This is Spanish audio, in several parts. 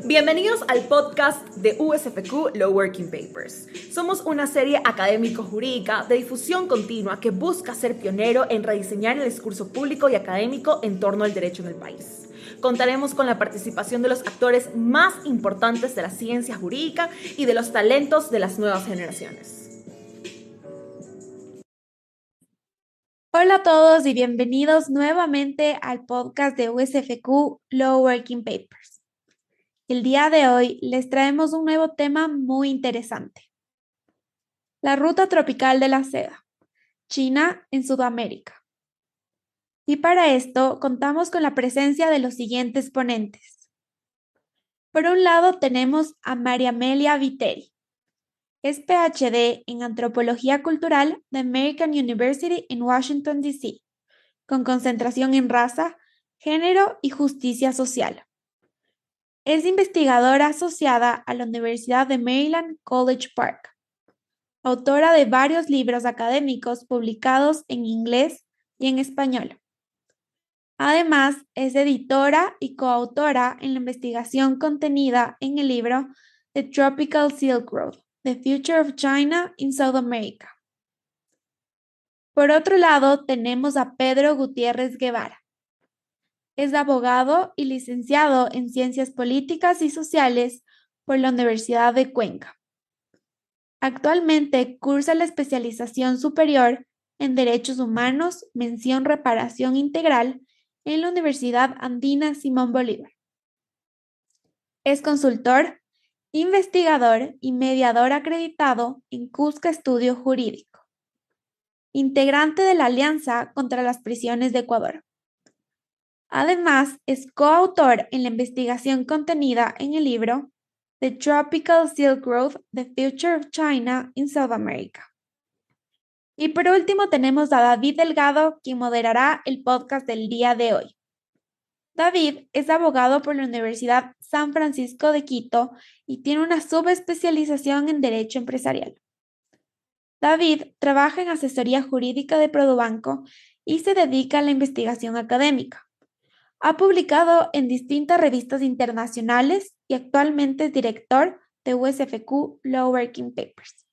Bienvenidos al podcast de USFQ Law Working Papers. Somos una serie académico-jurídica de difusión continua que busca ser pionero en rediseñar el discurso público y académico en torno al derecho en el país. Contaremos con la participación de los actores más importantes de la ciencia jurídica y de los talentos de las nuevas generaciones. Hola a todos y bienvenidos nuevamente al podcast de USFQ Law Working Papers. El día de hoy les traemos un nuevo tema muy interesante. La ruta tropical de la seda, China en Sudamérica. Y para esto contamos con la presencia de los siguientes ponentes. Por un lado tenemos a María Amelia Viteri. Es PhD en Antropología Cultural de American University en Washington, D.C., con concentración en raza, género y justicia social. Es investigadora asociada a la Universidad de Maryland College Park, autora de varios libros académicos publicados en inglés y en español. Además, es editora y coautora en la investigación contenida en el libro The Tropical Silk Road: The Future of China in South America. Por otro lado, tenemos a Pedro Gutiérrez Guevara. Es abogado y licenciado en Ciencias Políticas y Sociales por la Universidad de Cuenca. Actualmente cursa la especialización superior en Derechos Humanos, mención Reparación Integral en la Universidad Andina Simón Bolívar. Es consultor, investigador y mediador acreditado en Cusca Estudio Jurídico. Integrante de la Alianza contra las Prisiones de Ecuador. Además, es coautor en la investigación contenida en el libro The Tropical Silk Road: The Future of China in South America. Y por último tenemos a David Delgado, quien moderará el podcast del día de hoy. David es abogado por la Universidad San Francisco de Quito y tiene una subespecialización en Derecho Empresarial. David trabaja en asesoría jurídica de Produbanco y se dedica a la investigación académica. Ha publicado en distintas revistas internacionales y actualmente es director de USFQ Law Working Papers.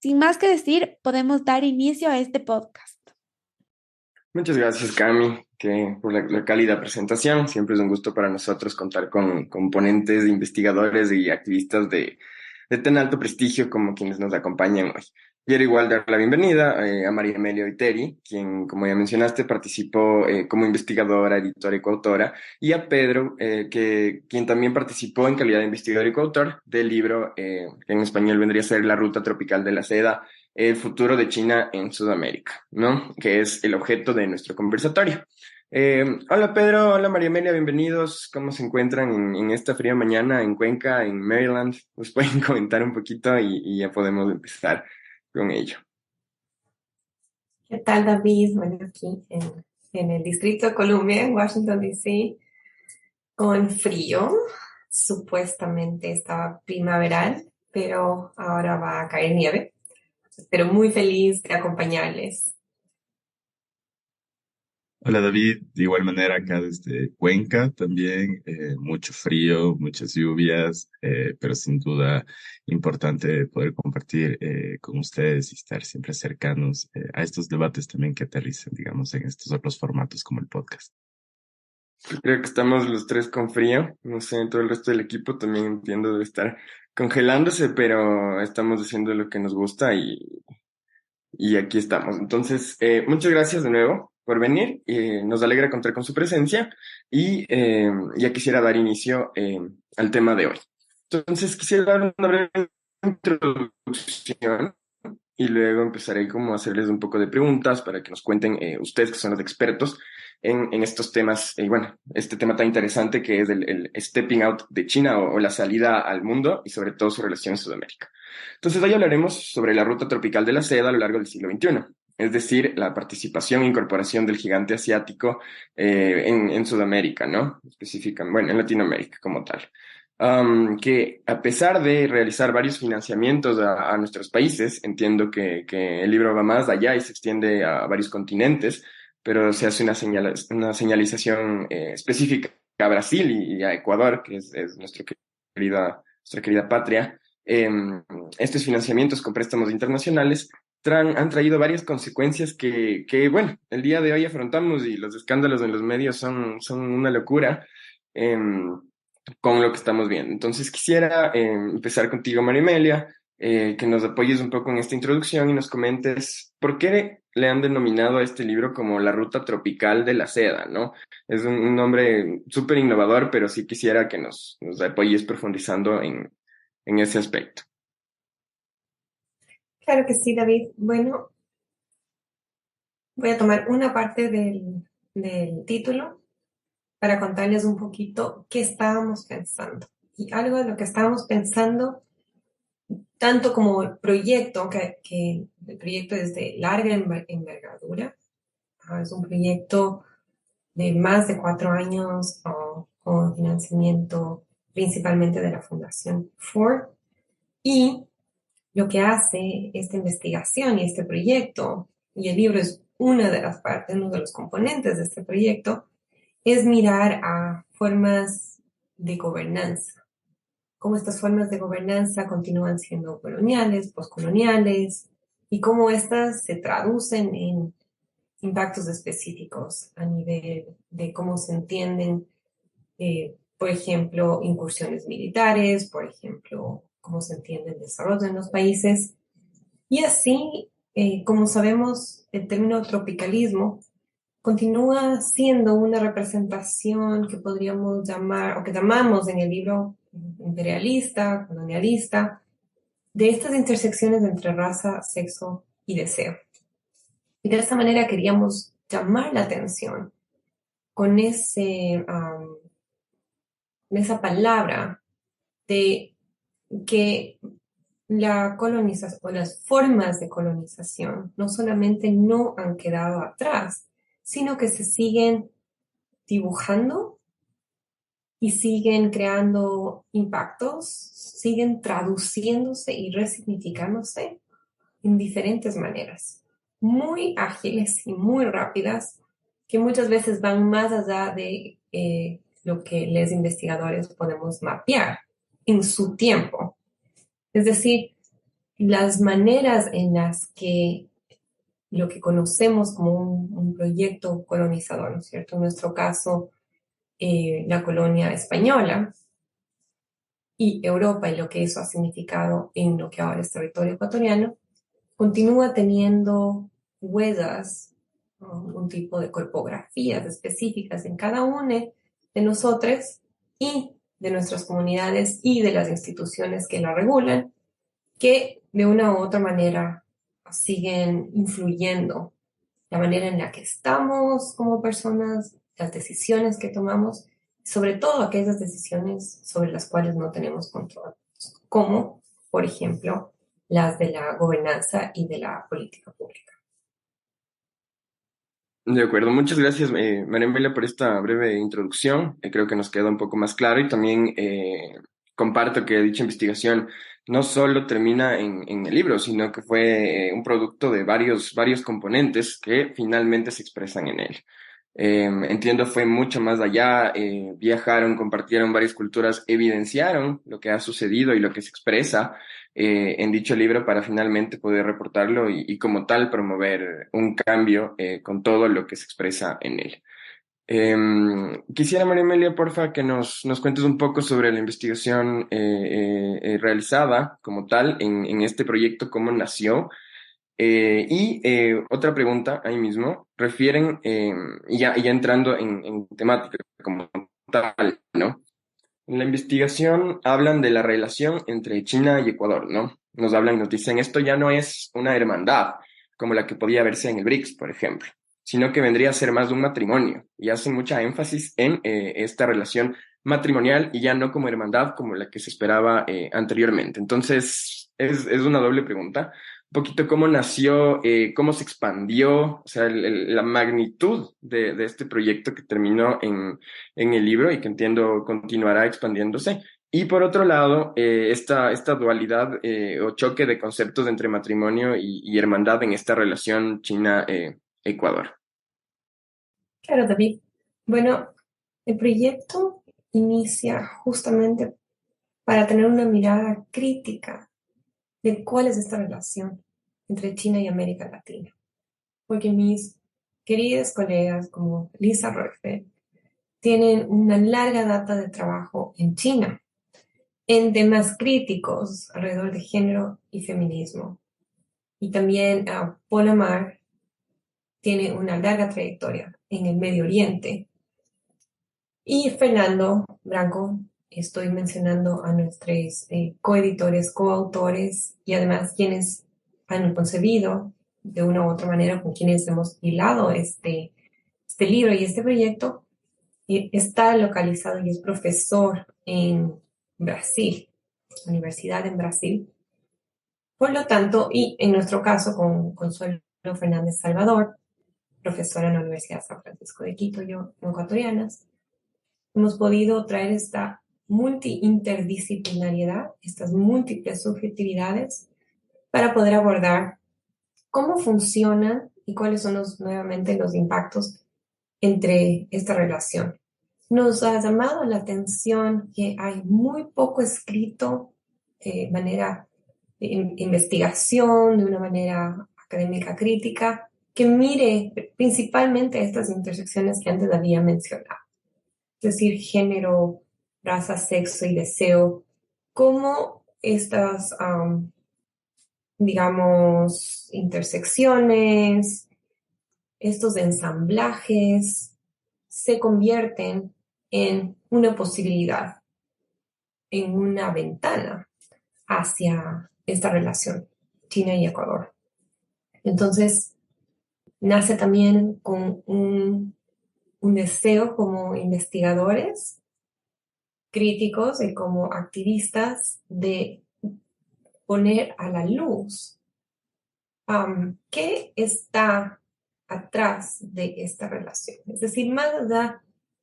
Sin más que decir, podemos dar inicio a este podcast. Muchas gracias, Cami, por la cálida presentación. Siempre es un gusto para nosotros contar con ponentes, investigadores y activistas de tan alto prestigio como quienes nos acompañan hoy. Quiero igual dar la bienvenida a María Amelia Viteri, quien, como ya mencionaste, participó como investigadora, editora y coautora, y a Pedro, quien también participó en calidad de investigador y coautor del libro que en español vendría a ser La Ruta Tropical de la Seda: El futuro de China en Sudamérica, ¿no? Que es el objeto de nuestro conversatorio. Hola Pedro, hola María Amelia, bienvenidos. ¿Cómo se encuentran en esta fría mañana en Cuenca, en Maryland? ¿Nos pueden comentar un poquito y ya podemos empezar con ello? ¿Qué tal, David? Bueno, aquí en el Distrito de Columbia, en Washington, D.C., con frío. Supuestamente estaba primaveral, pero ahora va a caer nieve. Pero muy feliz de acompañarles. Hola David, de igual manera acá desde Cuenca también, mucho frío, muchas lluvias, pero sin duda importante poder compartir con ustedes y estar siempre cercanos a estos debates también que aterrizan, digamos, en estos otros formatos como el podcast. Creo que estamos los tres con frío, no sé, todo el resto del equipo también entiendo debe estar congelándose, pero estamos haciendo lo que nos gusta y aquí estamos. Entonces, muchas gracias de nuevo por venir. Nos alegra contar con su presencia y ya quisiera dar inicio al tema de hoy. Entonces, quisiera dar una breve introducción y luego empezaré como a hacerles un poco de preguntas para que nos cuenten ustedes, que son los expertos en estos temas. Y bueno, este tema tan interesante que es el stepping out de China o la salida al mundo y sobre todo su relación en Sudamérica. Entonces, hoy hablaremos sobre la ruta tropical de la seda a lo largo del siglo XXI, es decir, la participación e incorporación del gigante asiático en Sudamérica, ¿no? Específicamente, bueno, en Latinoamérica como tal. Que a pesar de realizar varios financiamientos a nuestros países, entiendo que el libro va más allá y se extiende a varios continentes, pero se hace una señalización específica a Brasil y a Ecuador, que es nuestra querida patria, estos financiamientos con préstamos internacionales han traído varias consecuencias bueno, el día de hoy afrontamos y los escándalos en los medios son una locura con lo que estamos viendo. Entonces quisiera empezar contigo, Marimelia, que nos apoyes un poco en esta introducción y nos comentes por qué le han denominado a este libro como la ruta tropical de la seda, ¿no? Es un nombre súper innovador, pero sí quisiera que nos apoyes profundizando en ese aspecto. Claro que sí, David. Bueno, voy a tomar una parte del título para contarles un poquito qué estábamos pensando. Y algo de lo que estábamos pensando, tanto como el proyecto, que el proyecto es de larga envergadura, es un proyecto de más de 4 años con financiamiento principalmente de la Fundación Ford. Y lo que hace esta investigación y este proyecto, y el libro es una de las partes, uno de los componentes de este proyecto, es mirar a formas de gobernanza, cómo estas formas de gobernanza continúan siendo coloniales, postcoloniales, y cómo estas se traducen en impactos específicos a nivel de cómo se entienden, por ejemplo, incursiones militares, por ejemplo, cómo se entiende el desarrollo en los países. Y así, como sabemos, el término tropicalismo continúa siendo una representación que podríamos llamar, o que llamamos en el libro imperialista, colonialista, de estas intersecciones entre raza, sexo y deseo. Y de esta manera queríamos llamar la atención con esa palabra de que la colonización o las formas de colonización no solamente no han quedado atrás, sino que se siguen dibujando y siguen creando impactos, siguen traduciéndose y resignificándose en diferentes maneras, muy ágiles y muy rápidas, que muchas veces van más allá de lo que los investigadores podemos mapear en su tiempo. Es decir, las maneras en las que lo que conocemos como un proyecto colonizador, ¿no es cierto? En nuestro caso, la colonia española y Europa y lo que eso ha significado en lo que ahora es territorio ecuatoriano, continúa teniendo huellas, un tipo de corpografías específicas en cada uno de nosotros y de nuestras comunidades y de las instituciones que la regulan, que de una u otra manera siguen influyendo la manera en la que estamos como personas, las decisiones que tomamos, sobre todo aquellas decisiones sobre las cuales no tenemos control, como, por ejemplo, las de la gobernanza y de la política pública. De acuerdo, muchas gracias, María Emilia, por esta breve introducción. Creo que nos queda un poco más claro y también comparto que dicha investigación no solo termina en el libro, sino que fue un producto de varios componentes que finalmente se expresan en él. Entiendo, fue mucho más allá, viajaron, compartieron varias culturas, evidenciaron lo que ha sucedido y lo que se expresa en dicho libro para finalmente poder reportarlo y como tal promover un cambio con todo lo que se expresa en él. Quisiera, María Emilia, porfa, que nos cuentes un poco sobre la investigación realizada como tal en este proyecto, cómo nació. Otra pregunta ahí mismo, refieren, ya entrando en temática como tal, ¿no? En la investigación hablan de la relación entre China y Ecuador, ¿no? Nos dicen, esto ya no es una hermandad, como la que podía verse en el BRICS, por ejemplo, sino que vendría a ser más un matrimonio, y hacen mucha énfasis en esta relación matrimonial y ya no como hermandad, como la que se esperaba anteriormente. Entonces, es una doble pregunta. Un poquito cómo nació, cómo se expandió, o sea, la magnitud de este proyecto que terminó en el libro y que entiendo continuará expandiéndose. Y por otro lado, esta dualidad o choque de conceptos entre matrimonio y hermandad en esta relación China-Ecuador. Claro, David. Bueno, El proyecto inicia justamente para tener una mirada crítica de cuál es esta relación entre China y América Latina. Porque mis queridos colegas como Lisa Roife tienen una larga data de trabajo en China, en temas críticos alrededor de género y feminismo. Y también Paul Amar tiene una larga trayectoria en el Medio Oriente. Y Fernando Branco, estoy mencionando a nuestros coeditores, coautores y además quienes han concebido de una u otra manera con quienes hemos hilado este libro y este proyecto. Y está localizado y es profesor en Brasil, universidad en Brasil. Por lo tanto, y en nuestro caso con Consuelo Fernández Salvador, profesora en la Universidad de San Francisco de Quito, yo, ecuatorianas, hemos podido traer esta multi-interdisciplinariedad, estas múltiples subjetividades, para poder abordar cómo funcionan y cuáles son nuevamente los impactos entre esta relación. Nos ha llamado la atención que hay muy poco escrito de manera de investigación, de una manera académica crítica, que mire principalmente estas intersecciones que antes había mencionado. Es decir, género, raza, sexo y deseo, cómo estas, digamos, intersecciones, estos ensamblajes se convierten en una posibilidad, en una ventana hacia esta relación China y Ecuador. Entonces, nace también con un deseo como investigadores críticos y como activistas de poner a la luz qué está atrás de esta relación. Es decir, más allá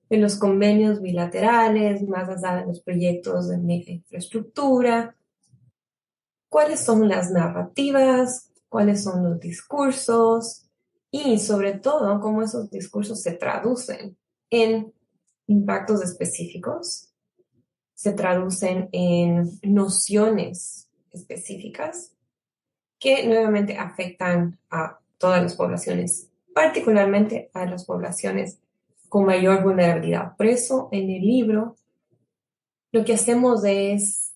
de los convenios bilaterales, más allá de los proyectos de mega infraestructura, cuáles son las narrativas, cuáles son los discursos y sobre todo cómo esos discursos se traducen en impactos específicos, se traducen en nociones específicas que nuevamente afectan a todas las poblaciones, particularmente a las poblaciones con mayor vulnerabilidad. Por eso en el libro lo que hacemos es,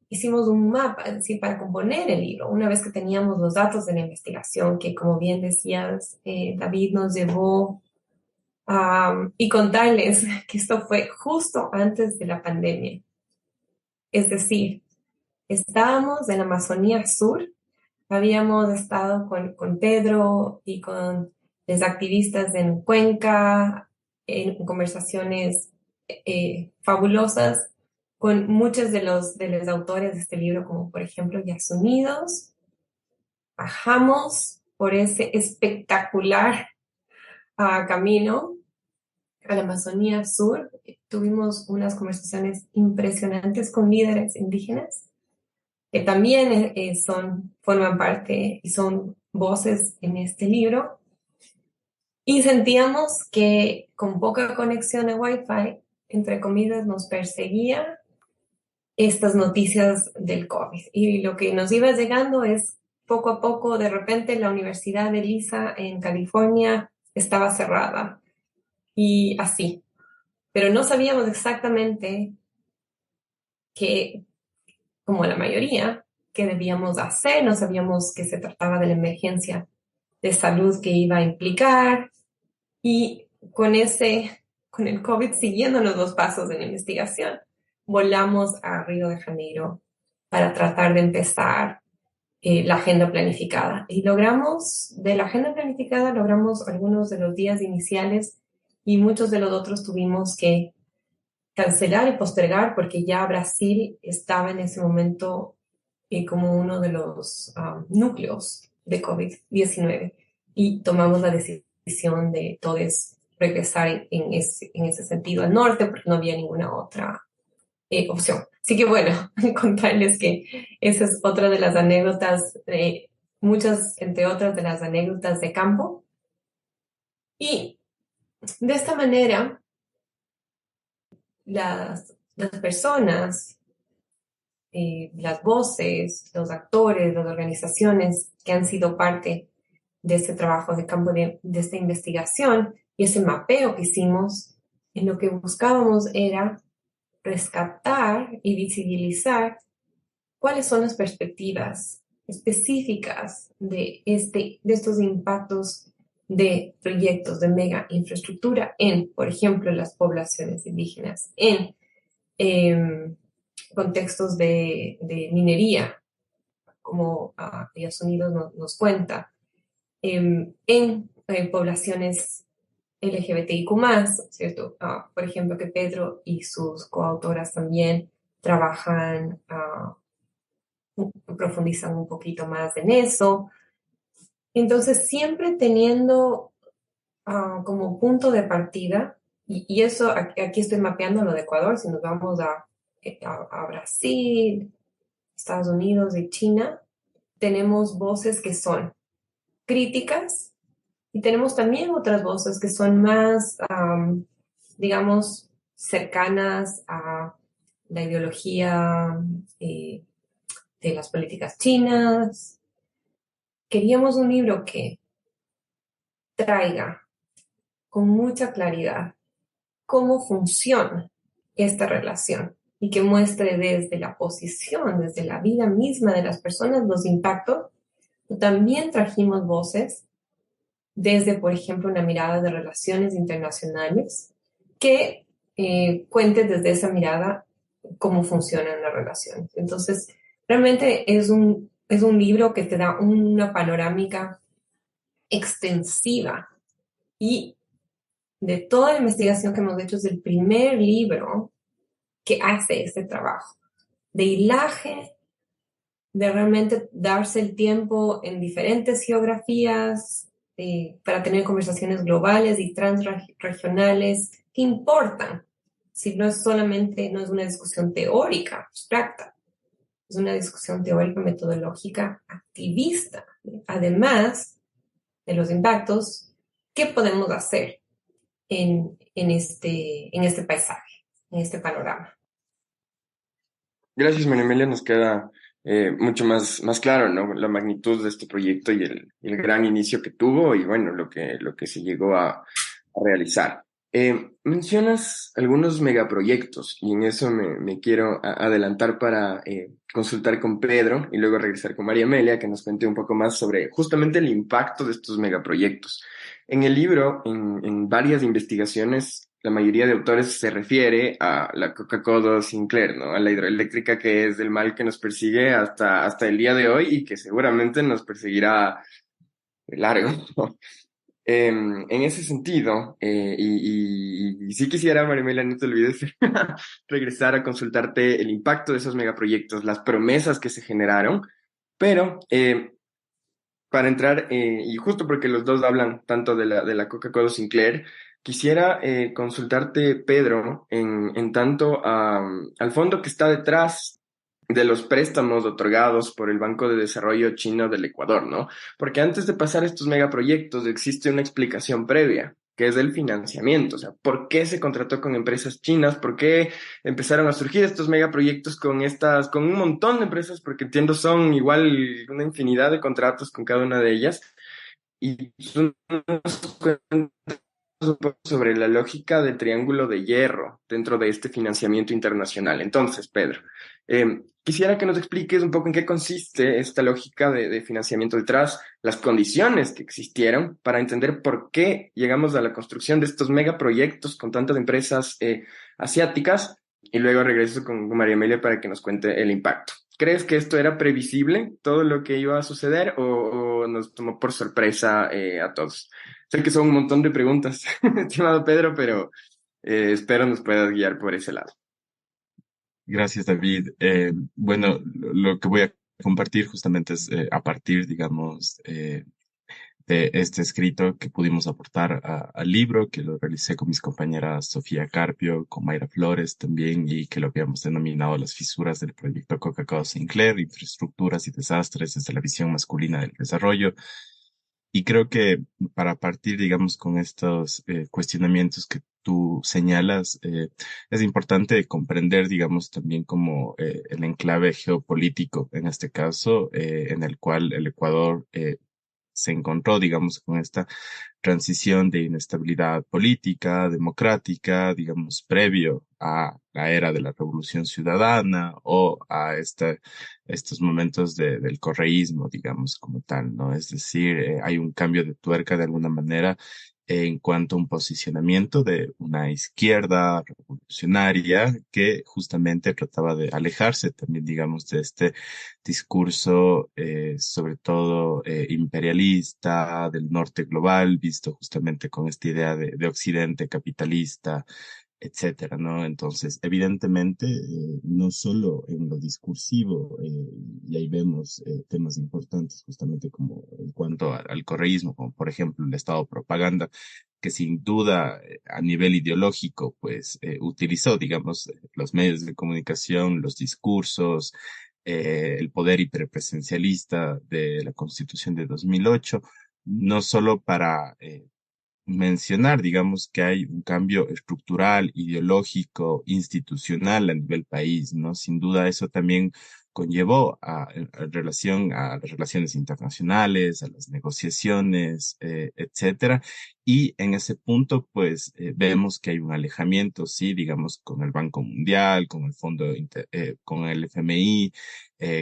hicimos un mapa, es decir, para componer el libro, una vez que teníamos los datos de la investigación, que como bien decías, David nos llevó y contarles que esto fue justo antes de la pandemia. Es decir, estábamos en la Amazonía Sur, habíamos estado con Pedro y con los activistas en Cuenca, en conversaciones fabulosas con muchos de los autores de este libro, como por ejemplo Yasunidos. Bajamos por ese espectacular camino a la Amazonía Sur. Tuvimos unas conversaciones impresionantes con líderes indígenas que también forman parte y son voces en este libro. Y sentíamos que con poca conexión a Wi-Fi, entre comillas, nos perseguía estas noticias del COVID. Y lo que nos iba llegando es poco a poco, de repente la Universidad de Lisa en California estaba cerrada. Y así. Pero no sabíamos exactamente qué, como la mayoría, qué debíamos hacer. No sabíamos que se trataba de la emergencia de salud que iba a implicar. Y con el COVID siguiendo los dos pasos de la investigación, volamos a Río de Janeiro para tratar de empezar la agenda planificada. Y de la agenda planificada logramos algunos de los días iniciales y muchos de los otros tuvimos que cancelar y postergar porque ya Brasil estaba en ese momento como uno de los núcleos de COVID-19 y tomamos la decisión de todos regresar en ese sentido al norte porque no había ninguna otra opción. Así que bueno, contarles que esa es otra de las anécdotas, muchas entre otras de las anécdotas de campo. Y de esta manera las personas, las voces, los actores, las organizaciones que han sido parte de este trabajo de campo de esta investigación y ese mapeo que hicimos, en lo que buscábamos era rescatar y visibilizar cuáles son las perspectivas específicas de estos impactos de proyectos de mega infraestructura en, por ejemplo, las poblaciones indígenas, en contextos de minería, como Estados Unidos nos cuenta, en poblaciones LGBTIQ+, ¿cierto? Por ejemplo, que Pedro y sus coautoras también trabajan, profundizan un poquito más en eso. Entonces, siempre teniendo como punto de partida, y eso, aquí estoy mapeando lo de Ecuador, si nos vamos a Brasil, Estados Unidos y China, tenemos voces que son críticas y tenemos también otras voces que son más, digamos, cercanas a la ideología de las políticas chinas. Queríamos un libro que traiga con mucha claridad cómo funciona esta relación y que muestre desde la posición, desde la vida misma de las personas los impactos. También trajimos voces desde, por ejemplo, una mirada de relaciones internacionales que cuente desde esa mirada cómo funcionan las relaciones. Entonces, realmente es un libro que te da una panorámica extensiva y de toda la investigación que hemos hecho es el primer libro que hace este trabajo de hilaje, de realmente darse el tiempo en diferentes geografías para tener conversaciones globales y transregionales que importan. Si no es solamente, no es una discusión teórica, abstracta, es una discusión teórica, metodológica, activista. Además de los impactos, ¿qué podemos hacer en este paisaje, en este panorama? Gracias, María Emilia. Nos queda mucho más claro, ¿no? La magnitud de este proyecto y el gran inicio que tuvo y, bueno, lo que se llegó a realizar. Mencionas algunos megaproyectos y en eso me quiero adelantar para consultar con Pedro y luego regresar con María Amelia, que nos cuente un poco más sobre justamente el impacto de estos megaproyectos. En el libro, en varias investigaciones, la mayoría de autores se refiere a la Coca-Cola Sinclair, ¿no? A la hidroeléctrica que es el mal que nos persigue hasta el día de hoy y que seguramente nos perseguirá de largo. En ese sentido, y sí quisiera, Marimela, no te olvides, regresar a consultarte el impacto de esos megaproyectos, las promesas que se generaron, pero para entrar, y justo porque los dos hablan tanto de la Coca-Cola Sinclair, quisiera consultarte, Pedro, en tanto al fondo que está detrás de los préstamos otorgados por el Banco de Desarrollo Chino del Ecuador, ¿no? Porque antes de pasar estos megaproyectos existe una explicación previa, que es el financiamiento. O sea, ¿por qué se contrató con empresas chinas? ¿Por qué empezaron a surgir estos megaproyectos con un montón de empresas? Porque entiendo son igual una infinidad de contratos con cada una de ellas. Y tú nos cuentas un poco sobre la lógica del triángulo de hierro dentro de este financiamiento internacional. Entonces, Pedro, quisiera que nos expliques un poco en qué consiste esta lógica de financiamiento detrás, las condiciones que existieron para entender por qué llegamos a la construcción de estos megaproyectos con tantas empresas asiáticas y luego regreso con María Amelia para que nos cuente el impacto. ¿Crees que esto era previsible, todo lo que iba a suceder, o nos tomó por sorpresa a todos? Sé que son un montón de preguntas, estimado Pedro, pero espero nos puedas guiar por ese lado. Gracias, David. Bueno, lo que voy a compartir justamente es a partir, digamos, de este escrito que pudimos aportar al libro, que lo realicé con mis compañeras Sofía Carpio, con Mayra Flores también, y que lo habíamos denominado Las fisuras del proyecto Coca-Cola Sinclair, infraestructuras y desastres desde la visión masculina del desarrollo. Y creo que para partir, digamos, con estos cuestionamientos que tú señalas, es importante comprender, digamos, también como el enclave geopolítico, en este caso, en el cual el Ecuador se encontró, digamos, con esta transición de inestabilidad política, democrática, digamos, previo a la era de la Revolución Ciudadana o a estos momentos del correísmo, digamos, como tal, ¿no? Es decir, hay un cambio de tuerca de alguna manera en cuanto a un posicionamiento de una izquierda revolucionaria que justamente trataba de alejarse también, digamos, de este discurso, sobre todo imperialista del norte global, visto justamente con esta idea de Occidente capitalista, etcétera, ¿no? Entonces, evidentemente, no solo en lo discursivo, y ahí vemos temas importantes justamente como en cuanto al correísmo, como por ejemplo el Estado propaganda, que sin duda a nivel ideológico, pues utilizó, digamos, los medios de comunicación, los discursos, el poder hiperpresencialista de la Constitución de 2008, no solo para mencionar, digamos, que hay un cambio estructural, ideológico, institucional a nivel país, ¿no? Sin duda eso también conllevó en relación a las relaciones internacionales, a las negociaciones, etcétera. Y en ese punto, pues, vemos que hay un alejamiento, sí, digamos, con el Banco Mundial, con el con el FMI,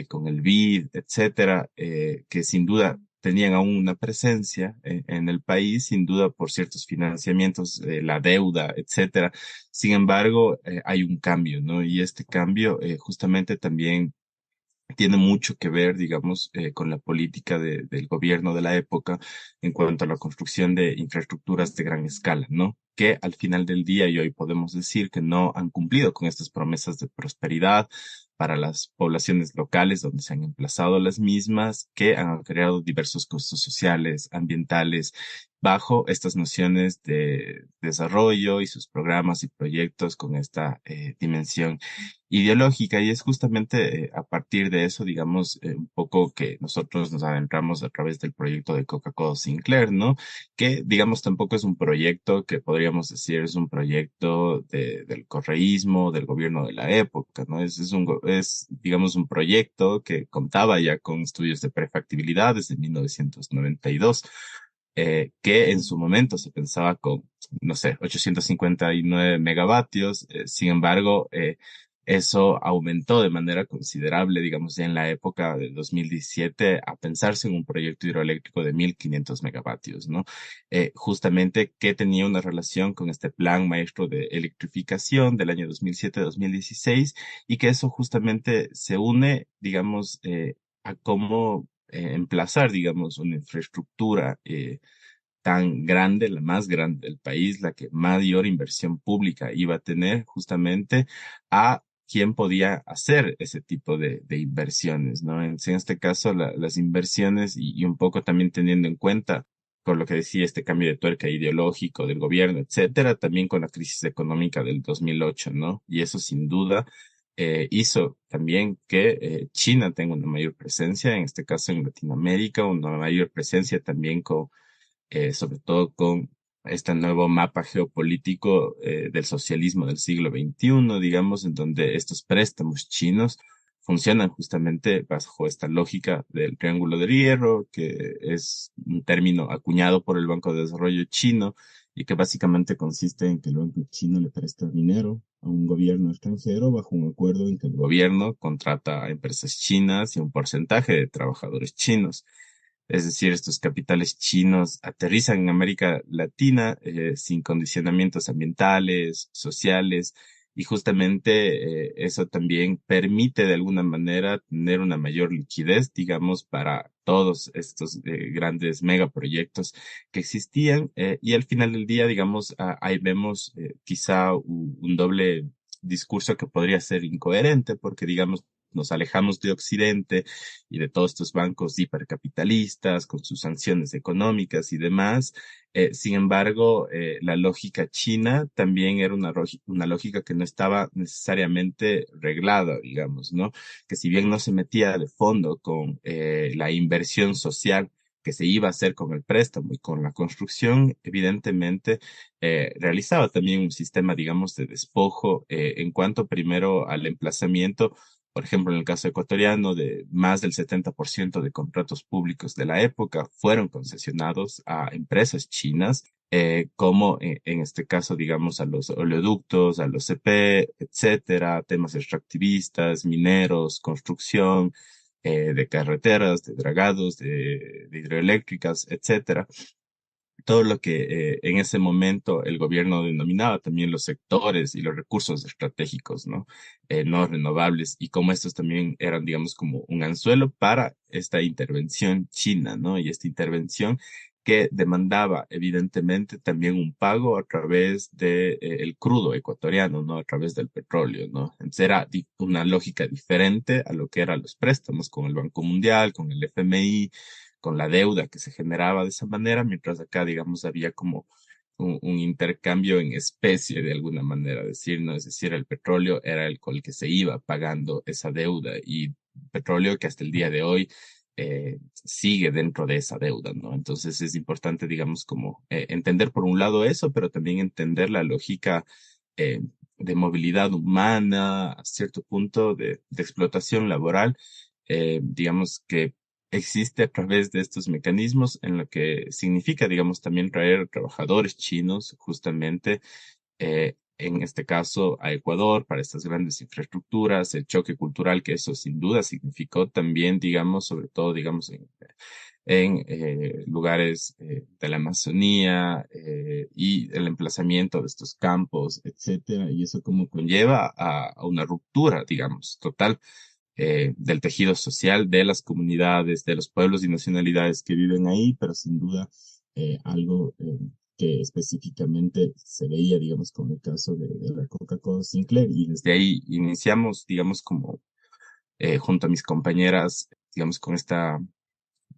con el BID, etcétera, que sin duda tenían aún una presencia en el país, sin duda por ciertos financiamientos, la deuda, etcétera. Sin embargo, hay un cambio, ¿no? Y este cambio justamente también tiene mucho que ver, digamos, con la política del gobierno de la época en cuanto a la construcción de infraestructuras de gran escala, ¿no? Que al final del día y hoy podemos decir que no han cumplido con estas promesas de prosperidad para las poblaciones locales donde se han emplazado las mismas, que han creado diversos costos sociales, ambientales, bajo estas nociones de desarrollo y sus programas y proyectos con esta dimensión ideológica y es justamente a partir de eso, digamos, un poco que nosotros nos adentramos a través del proyecto de Coca-Cola Sinclair, ¿no? Que, digamos, tampoco es un proyecto que podríamos decir es un proyecto del correísmo, del gobierno de la época, ¿no? Es, digamos, un proyecto que contaba ya con estudios de prefactibilidad desde 1992. Que en su momento se pensaba con, no sé, 859 megavatios, sin embargo, eso aumentó de manera considerable, digamos, ya en la época de 2017 a pensarse en un proyecto hidroeléctrico de 1500 megavatios, ¿no? Justamente que tenía una relación con este plan maestro de electrificación del año 2007-2016 y que eso justamente se une, digamos, a cómo emplazar, digamos, una infraestructura tan grande, la más grande del país, la que mayor inversión pública iba a tener justamente a quién podía hacer ese tipo de inversiones, ¿no? En este caso, las inversiones y un poco también teniendo en cuenta, por lo que decía, este cambio de tuerca ideológico del gobierno, etcétera, también con la crisis económica del 2008, ¿no? Y eso sin duda hizo también que China tenga una mayor presencia, en este caso en Latinoamérica, una mayor presencia también sobre todo con este nuevo mapa geopolítico del socialismo del siglo XXI, digamos, en donde estos préstamos chinos funcionan justamente bajo esta lógica del triángulo del hierro, que es un término acuñado por el Banco de Desarrollo chino y que básicamente consiste en que el banco chino le presta dinero a un gobierno extranjero bajo un acuerdo en que el gobierno contrata a empresas chinas y un porcentaje de trabajadores chinos. Es decir, estos capitales chinos aterrizan en América Latina sin condicionamientos ambientales, sociales, y justamente eso también permite de alguna manera tener una mayor liquidez, digamos, para todos estos grandes megaproyectos que existían. Y al final del día, digamos, ahí vemos quizá un doble discurso que podría ser incoherente, porque digamos, nos alejamos de Occidente y de todos estos bancos hipercapitalistas con sus sanciones económicas y demás. Sin embargo, la lógica china también era una lógica que no estaba necesariamente reglada, digamos, ¿no? Que si bien no se metía de fondo con la inversión social que se iba a hacer con el préstamo y con la construcción, evidentemente realizaba también un sistema, digamos, de despojo en cuanto primero al emplazamiento. Por ejemplo, en el caso ecuatoriano, de más del 70% de contratos públicos de la época fueron concesionados a empresas chinas, como en este caso, digamos, a los oleoductos, a los CP, etcétera, temas extractivistas, mineros, construcción, de carreteras, de dragados, de hidroeléctricas, etcétera. Todo lo que en ese momento el gobierno denominaba también los sectores y los recursos estratégicos, ¿no? No renovables, y como estos también eran, digamos, como un anzuelo para esta intervención china, ¿no? Y esta intervención que demandaba evidentemente también un pago a través de el crudo ecuatoriano, ¿no? A través del petróleo, ¿no? Entonces era una lógica diferente a lo que eran los préstamos con el Banco Mundial, con el FMI, con la deuda que se generaba de esa manera, mientras acá, digamos, había como un intercambio en especie de alguna manera, decir, ¿no? Es decir, el petróleo era el con el que se iba pagando esa deuda, y petróleo que hasta el día de hoy sigue dentro de esa deuda, ¿no? Entonces es importante, digamos, como entender por un lado eso, pero también entender la lógica eh, de movilidad humana, a cierto punto de explotación laboral, digamos que existe a través de estos mecanismos, en lo que significa, digamos, también traer trabajadores chinos justamente, en este caso a Ecuador, para estas grandes infraestructuras, el choque cultural que eso sin duda significó también, digamos, sobre todo, digamos, en lugares de la Amazonía, y el emplazamiento de estos campos, etcétera, y eso como conlleva a una ruptura, digamos, total del tejido social de las comunidades, de los pueblos y nacionalidades que viven ahí, pero sin duda algo que específicamente se veía, digamos, con el caso de la Coca-Cola Sinclair, y desde ahí iniciamos, digamos, como junto a mis compañeras, digamos, con esta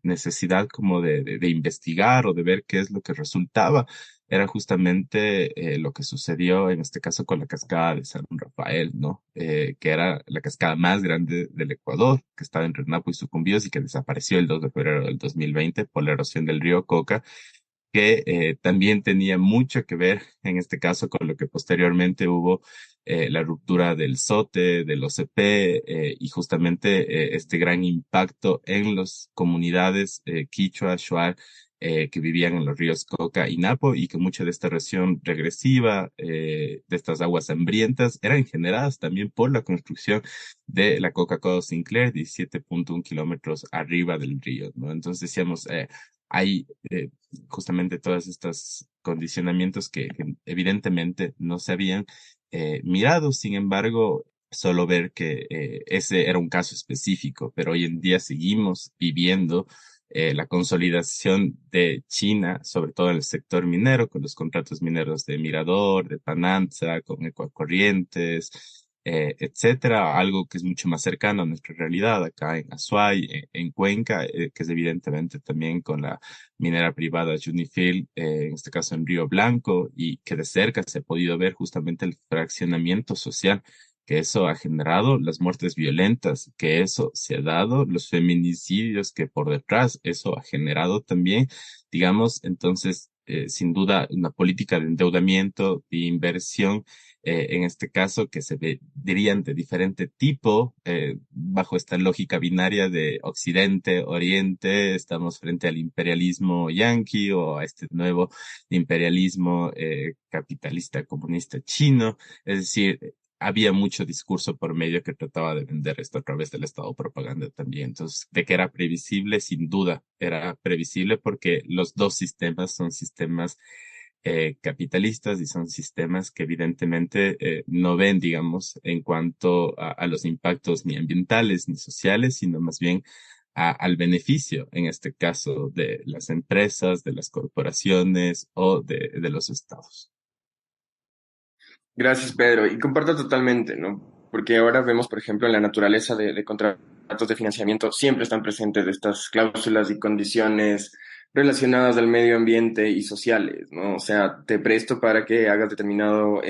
necesidad como de investigar o de ver qué es lo que resultaba, era justamente lo que sucedió en este caso con la cascada de San Rafael, ¿no? Que era la cascada más grande del Ecuador, que estaba entre Napo y Sucumbíos y que desapareció el 2 de febrero del 2020 por la erosión del río Coca, que también tenía mucho que ver en este caso con lo que posteriormente hubo, la ruptura del SOTE, del OCP, y justamente este gran impacto en las comunidades quichua, shuar, que vivían en los ríos Coca y Napo, y que mucha de esta erosión regresiva, de estas aguas hambrientas, eran generadas también por la construcción de la Coca-Cola Sinclair, 17.1 kilómetros arriba del río, ¿no? Entonces decíamos, hay justamente todos estos condicionamientos que evidentemente no se habían mirado. Sin embargo, solo ver que ese era un caso específico, pero hoy en día seguimos viviendo la consolidación de China, sobre todo en el sector minero, con los contratos mineros de Mirador, de Pananza, con Ecuacorrientes, etcétera, algo que es mucho más cercano a nuestra realidad acá en Azuay, en Cuenca, que es evidentemente también con la minera privada Junifil, en este caso en Río Blanco, y que de cerca se ha podido ver justamente el fraccionamiento social que eso ha generado, las muertes violentas que eso se ha dado, los feminicidios que por detrás eso ha generado también, digamos. Entonces, sin duda, una política de endeudamiento, de inversión, en este caso, que dirían de diferente tipo, bajo esta lógica binaria de Occidente, Oriente, estamos frente al imperialismo yanqui o a este nuevo imperialismo capitalista comunista chino. Es decir, había mucho discurso por medio que trataba de vender esto a través del Estado propaganda también. Entonces, de que era previsible, sin duda, era previsible, porque los dos sistemas son sistemas capitalistas, y son sistemas que evidentemente no ven, digamos, en cuanto a los impactos ni ambientales ni sociales, sino más bien al beneficio, en este caso, de las empresas, de las corporaciones o de los estados. Gracias, Pedro. Y comparto totalmente, ¿no? Porque ahora vemos, por ejemplo, en la naturaleza de contratos de financiamiento, siempre están presentes estas cláusulas y condiciones relacionadas al medio ambiente y sociales, ¿no? O sea, te presto para que hagas determinado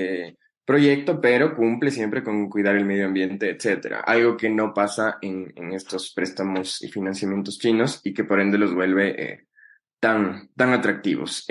proyecto, pero cumple siempre con cuidar el medio ambiente, etcétera. Algo que no pasa en estos préstamos y financiamientos chinos y que por ende los vuelve tan atractivos.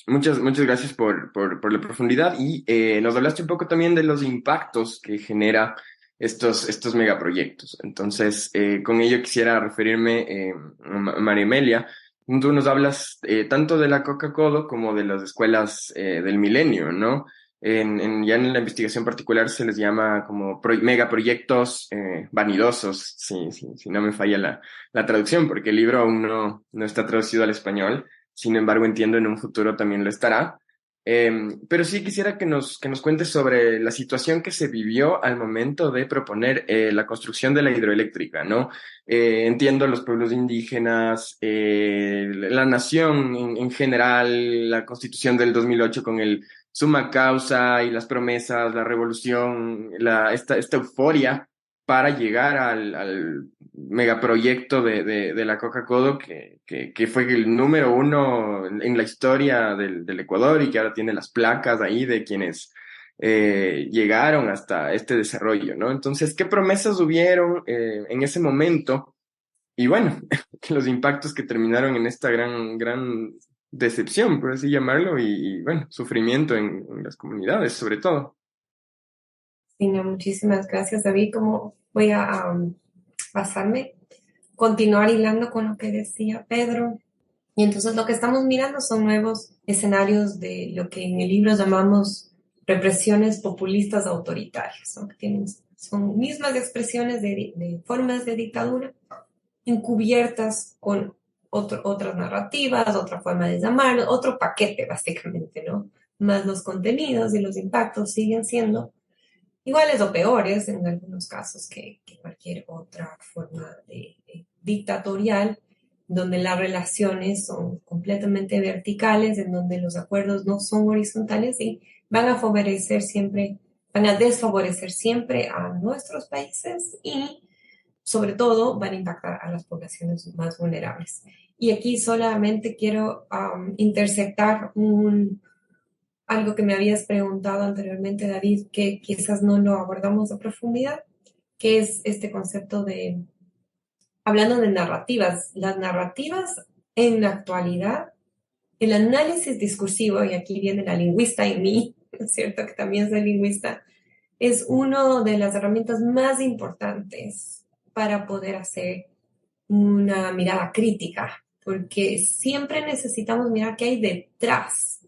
Muchas gracias por la profundidad y nos hablaste un poco también de los impactos que genera estos megaproyectos. Entonces, con ello quisiera referirme, María Emilia, tú nos hablas tanto de la Coca-Cola como de las escuelas del milenio, ¿no? Ya en la investigación particular se les llama como megaproyectos vanidosos, si no me falla la traducción, porque el libro aún no está traducido al español. Sin embargo, entiendo en un futuro también lo estará. Pero sí quisiera que nos cuentes sobre la situación que se vivió al momento de proponer la construcción de la hidroeléctrica, ¿no? Entiendo los pueblos indígenas, la nación en general, la constitución del 2008 con el suma causa y las promesas, la revolución, esta euforia para llegar al megaproyecto de la Coca-Cola, que fue el número uno en la historia del Ecuador y que ahora tiene las placas ahí de quienes llegaron hasta este desarrollo, ¿no? Entonces, ¿qué promesas hubieron en ese momento? Y bueno, los impactos que terminaron en esta gran decepción, por así llamarlo, y bueno, sufrimiento en las comunidades, sobre todo. Sí, no, muchísimas gracias, David. Como voy a pasarme, continuar hilando con lo que decía Pedro. Y entonces lo que estamos mirando son nuevos escenarios de lo que en el libro llamamos represiones populistas autoritarias, ¿no? Son mismas expresiones de formas de dictadura encubiertas con otras narrativas, otra forma de llamarlo, otro paquete básicamente, ¿no? Más los contenidos y los impactos siguen siendo iguales o peores en algunos casos que cualquier otra forma de dictatorial, donde las relaciones son completamente verticales, en donde los acuerdos no son horizontales y van a desfavorecer siempre a nuestros países y sobre todo van a impactar a las poblaciones más vulnerables. Y aquí solamente quiero intersectar algo que me habías preguntado anteriormente, David, que quizás no lo abordamos a profundidad, que es este concepto hablando de narrativas, las narrativas en la actualidad, el análisis discursivo, y aquí viene la lingüista en mí, ¿no es cierto? Que también soy lingüista, es una de las herramientas más importantes para poder hacer una mirada crítica, porque siempre necesitamos mirar qué hay detrás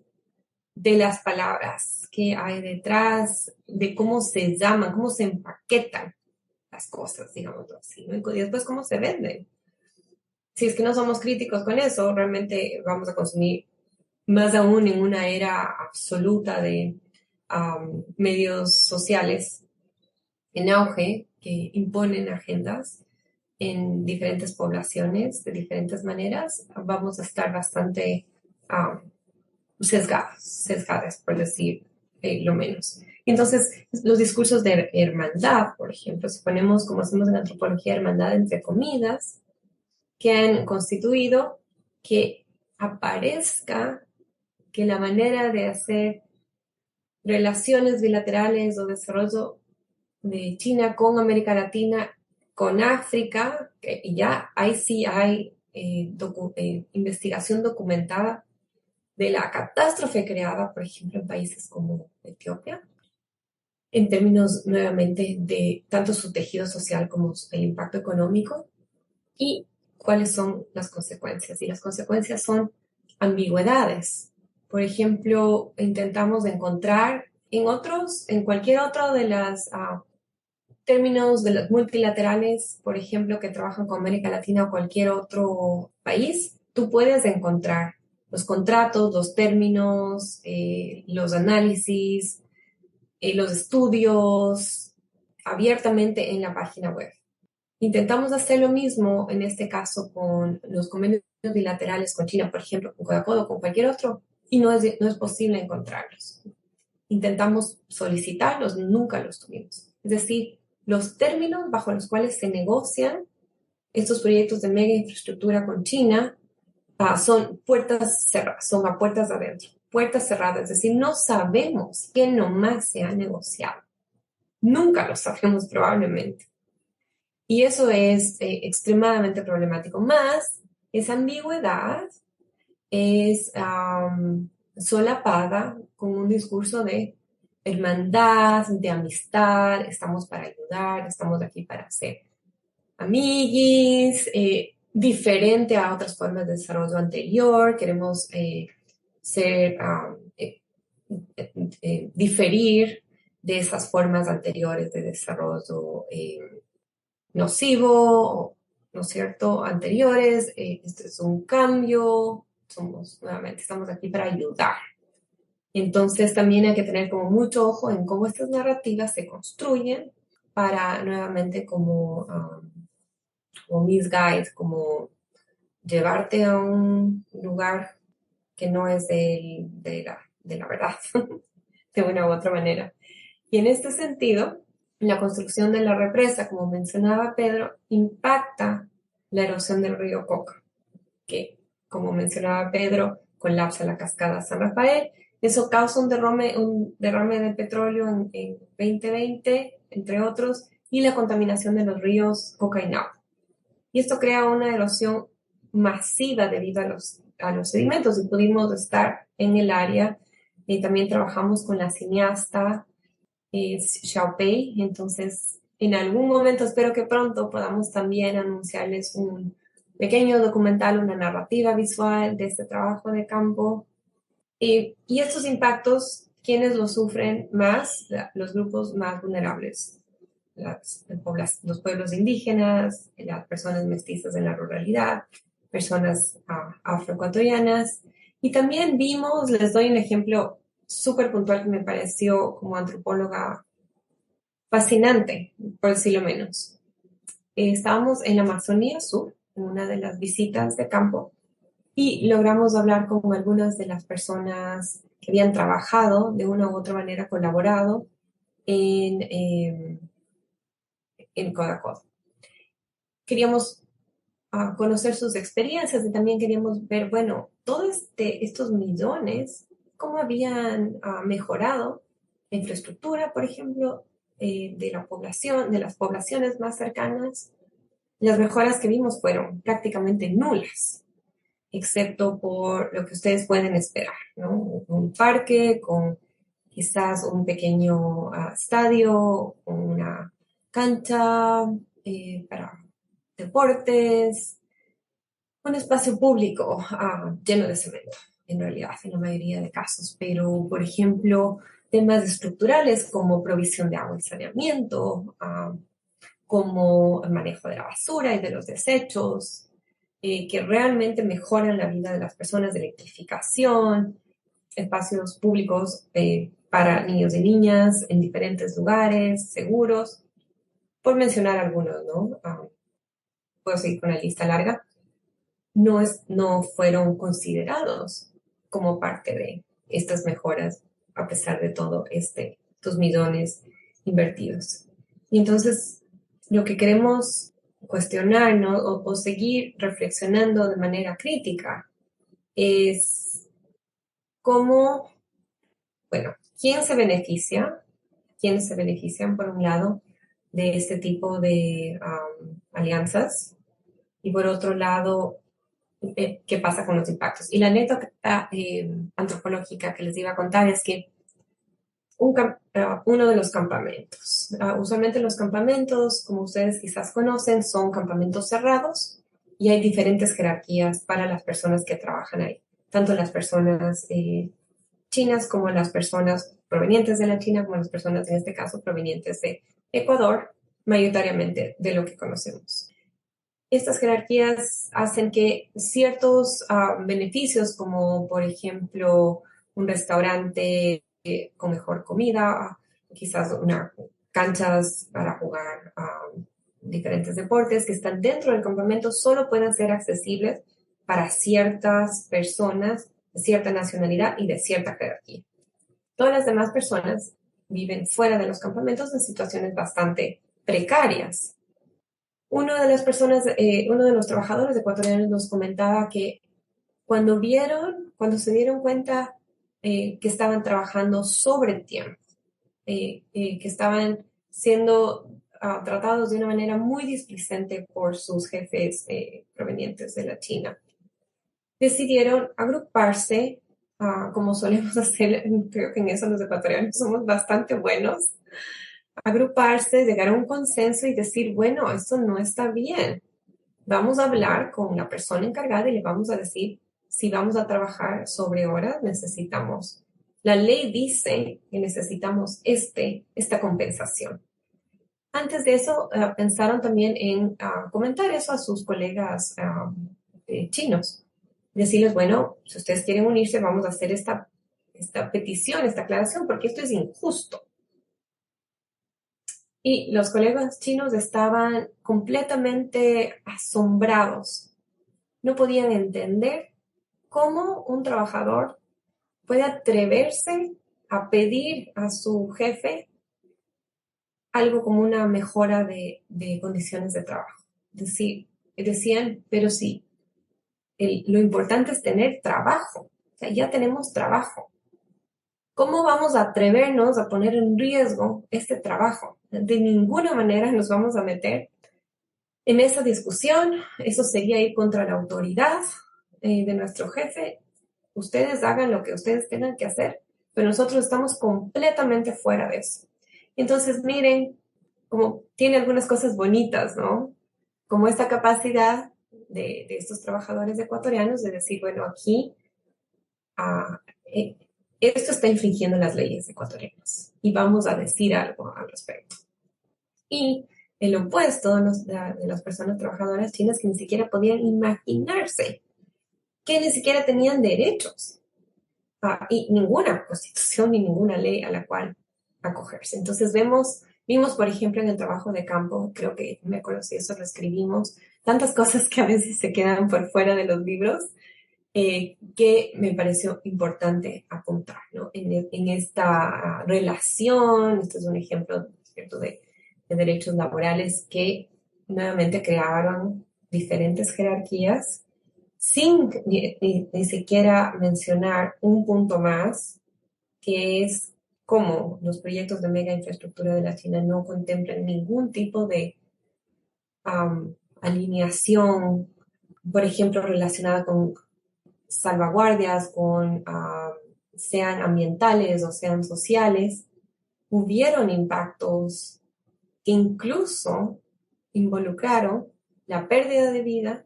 de las palabras, qué hay detrás de cómo se llaman, cómo se empaquetan las cosas, digamos así, ¿no? Y después cómo se venden. Si es que no somos críticos con eso, realmente vamos a consumir más aún en una era absoluta de medios sociales en auge que imponen agendas en diferentes poblaciones de diferentes maneras, vamos a estar bastante sesgadas, por decir lo menos. Entonces, los discursos de hermandad, por ejemplo, si ponemos, como hacemos en antropología, hermandad entre comillas, que han constituido que aparezca que la manera de hacer relaciones bilaterales o desarrollo de China con América Latina, con África, y ya ahí sí hay investigación documentada de la catástrofe creada, por ejemplo, en países como Etiopía, en términos nuevamente de tanto su tejido social como el impacto económico y cuáles son las consecuencias. Y las consecuencias son ambigüedades. Por ejemplo, intentamos encontrar en cualquier otro de los términos de los multilaterales, por ejemplo, que trabajan con América Latina o cualquier otro país, tú puedes encontrar los contratos, los términos, los análisis, los estudios abiertamente en la página web. Intentamos hacer lo mismo en este caso con los convenios bilaterales con China, por ejemplo, con Coca-Cola o con cualquier otro, y no es posible encontrarlos. Intentamos solicitarlos, nunca los tuvimos. Es decir, los términos bajo los cuales se negocian estos proyectos de mega infraestructura con China son puertas cerradas, son a puertas adentro. puertas cerradas, es decir, no sabemos qué nomás se ha negociado. Nunca lo sabemos probablemente. Y eso es extremadamente problemático. Más, esa ambigüedad es solapada con un discurso de hermandad, de amistad, estamos para ayudar, estamos aquí para ser amiguis, diferente a otras formas de desarrollo anterior, queremos diferir de esas formas anteriores de desarrollo nocivo, ¿no es cierto?, anteriores. Esto es un cambio, nuevamente, estamos aquí para ayudar. Entonces también hay que tener como mucho ojo en cómo estas narrativas se construyen para nuevamente como misguide, como llevarte a un lugar que no es de la verdad, de una u otra manera. Y en este sentido, la construcción de la represa, como mencionaba Pedro, impacta la erosión del río Coca, que, como mencionaba Pedro, colapsa la cascada San Rafael. Eso causa un derrame de petróleo en 2020, entre otros, y la contaminación de los ríos Coca y Napo. Y esto crea una erosión masiva debido a los sedimentos, y pudimos estar en el área. Y también trabajamos con la cineasta Xiaopei. Entonces, en algún momento, espero que pronto, podamos también anunciarles un pequeño documental, una narrativa visual de este trabajo de campo. Y estos impactos, ¿quiénes los sufren más? Los grupos más vulnerables. Los pueblos indígenas, las personas mestizas en la ruralidad, personas afroecuatorianas. Y también vimos, les doy un ejemplo súper puntual que me pareció como antropóloga fascinante, por decirlo menos. Estábamos en la Amazonía Sur, en una de las visitas de campo, y logramos hablar con algunas de las personas que habían trabajado de una u otra manera, colaborado en Codacoda. Queríamos conocer sus experiencias y también queríamos ver, bueno, todos estos millones, cómo habían mejorado la infraestructura, por ejemplo, de la población, de las poblaciones más cercanas. Las mejoras que vimos fueron prácticamente nulas, excepto por lo que ustedes pueden esperar, ¿no? Un parque con quizás un pequeño estadio, una cancha para deportes, un espacio público lleno de cemento, en realidad, en la mayoría de casos. Pero, por ejemplo, temas estructurales como provisión de agua y saneamiento, como el manejo de la basura y de los desechos, que realmente mejoran la vida de las personas, de electrificación, espacios públicos para niños y niñas en diferentes lugares, seguros, por mencionar algunos, ¿no? Puedo seguir con la lista larga. No fueron considerados como parte de estas mejoras, a pesar de todo estos millones invertidos. Y entonces, lo que queremos cuestionar, ¿no? o seguir reflexionando de manera crítica es cómo, bueno, ¿quién se beneficia? ¿Quiénes se benefician, por un lado, de este tipo de alianzas? Y por otro lado, ¿qué pasa con los impactos? Y la anécdota antropológica que les iba a contar es que uno de los campamentos, usualmente los campamentos, como ustedes quizás conocen, son campamentos cerrados y hay diferentes jerarquías para las personas que trabajan ahí, tanto las personas chinas como las personas provenientes de la China, como las personas, en este caso, provenientes de Ecuador, mayoritariamente de lo que conocemos. Estas jerarquías hacen que ciertos beneficios, como por ejemplo un restaurante con mejor comida, quizás canchas para jugar diferentes deportes que están dentro del campamento, solo pueden ser accesibles para ciertas personas de cierta nacionalidad y de cierta jerarquía. Todas las demás personas viven fuera de los campamentos en situaciones bastante precarias. Uno de los trabajadores ecuatorianos nos comentaba que cuando se dieron cuenta que estaban trabajando sobre el tiempo, que estaban siendo tratados de una manera muy displicente por sus jefes provenientes de la China. Decidieron agruparse, como solemos hacer, creo que en eso los ecuatorianos somos bastante buenos, agruparse, llegar a un consenso y decir, bueno, esto no está bien. Vamos a hablar con la persona encargada y le vamos a decir si vamos a trabajar sobre horas, necesitamos. La ley dice que necesitamos esta compensación. Antes de eso, pensaron también en comentar eso a sus colegas chinos. Decirles, bueno, si ustedes quieren unirse, vamos a hacer esta petición, esta aclaración, porque esto es injusto. Y los colegas chinos estaban completamente asombrados. No podían entender cómo un trabajador puede atreverse a pedir a su jefe algo como una mejora de condiciones de trabajo. Decían, pero sí, lo importante es tener trabajo. O sea, ya tenemos trabajo. ¿Cómo vamos a atrevernos a poner en riesgo este trabajo? De ninguna manera nos vamos a meter en esa discusión. Eso sería ir contra la autoridad de nuestro jefe. Ustedes hagan lo que ustedes tengan que hacer, pero nosotros estamos completamente fuera de eso. Entonces, miren, como tiene algunas cosas bonitas, ¿no? Como esta capacidad de estos trabajadores ecuatorianos de decir, bueno, aquí esto está infringiendo las leyes ecuatorianas y vamos a decir algo al respecto. Y el opuesto de las personas trabajadoras chinas que ni siquiera podían imaginarse que ni siquiera tenían derechos y ninguna constitución ni ninguna ley a la cual acogerse. Entonces vimos, por ejemplo, en el trabajo de campo, creo que me acuerdo si eso lo escribimos, tantas cosas que a veces se quedan por fuera de los libros, que me pareció importante apuntar, ¿no? En esta relación, este es un ejemplo, ¿cierto?, de derechos laborales que nuevamente crearon diferentes jerarquías sin ni siquiera mencionar un punto más, que es cómo los proyectos de mega infraestructura de la China no contemplan ningún tipo de alineación, por ejemplo, relacionada con salvaguardias, sean ambientales o sean sociales. Hubieron impactos que incluso involucraron la pérdida de vida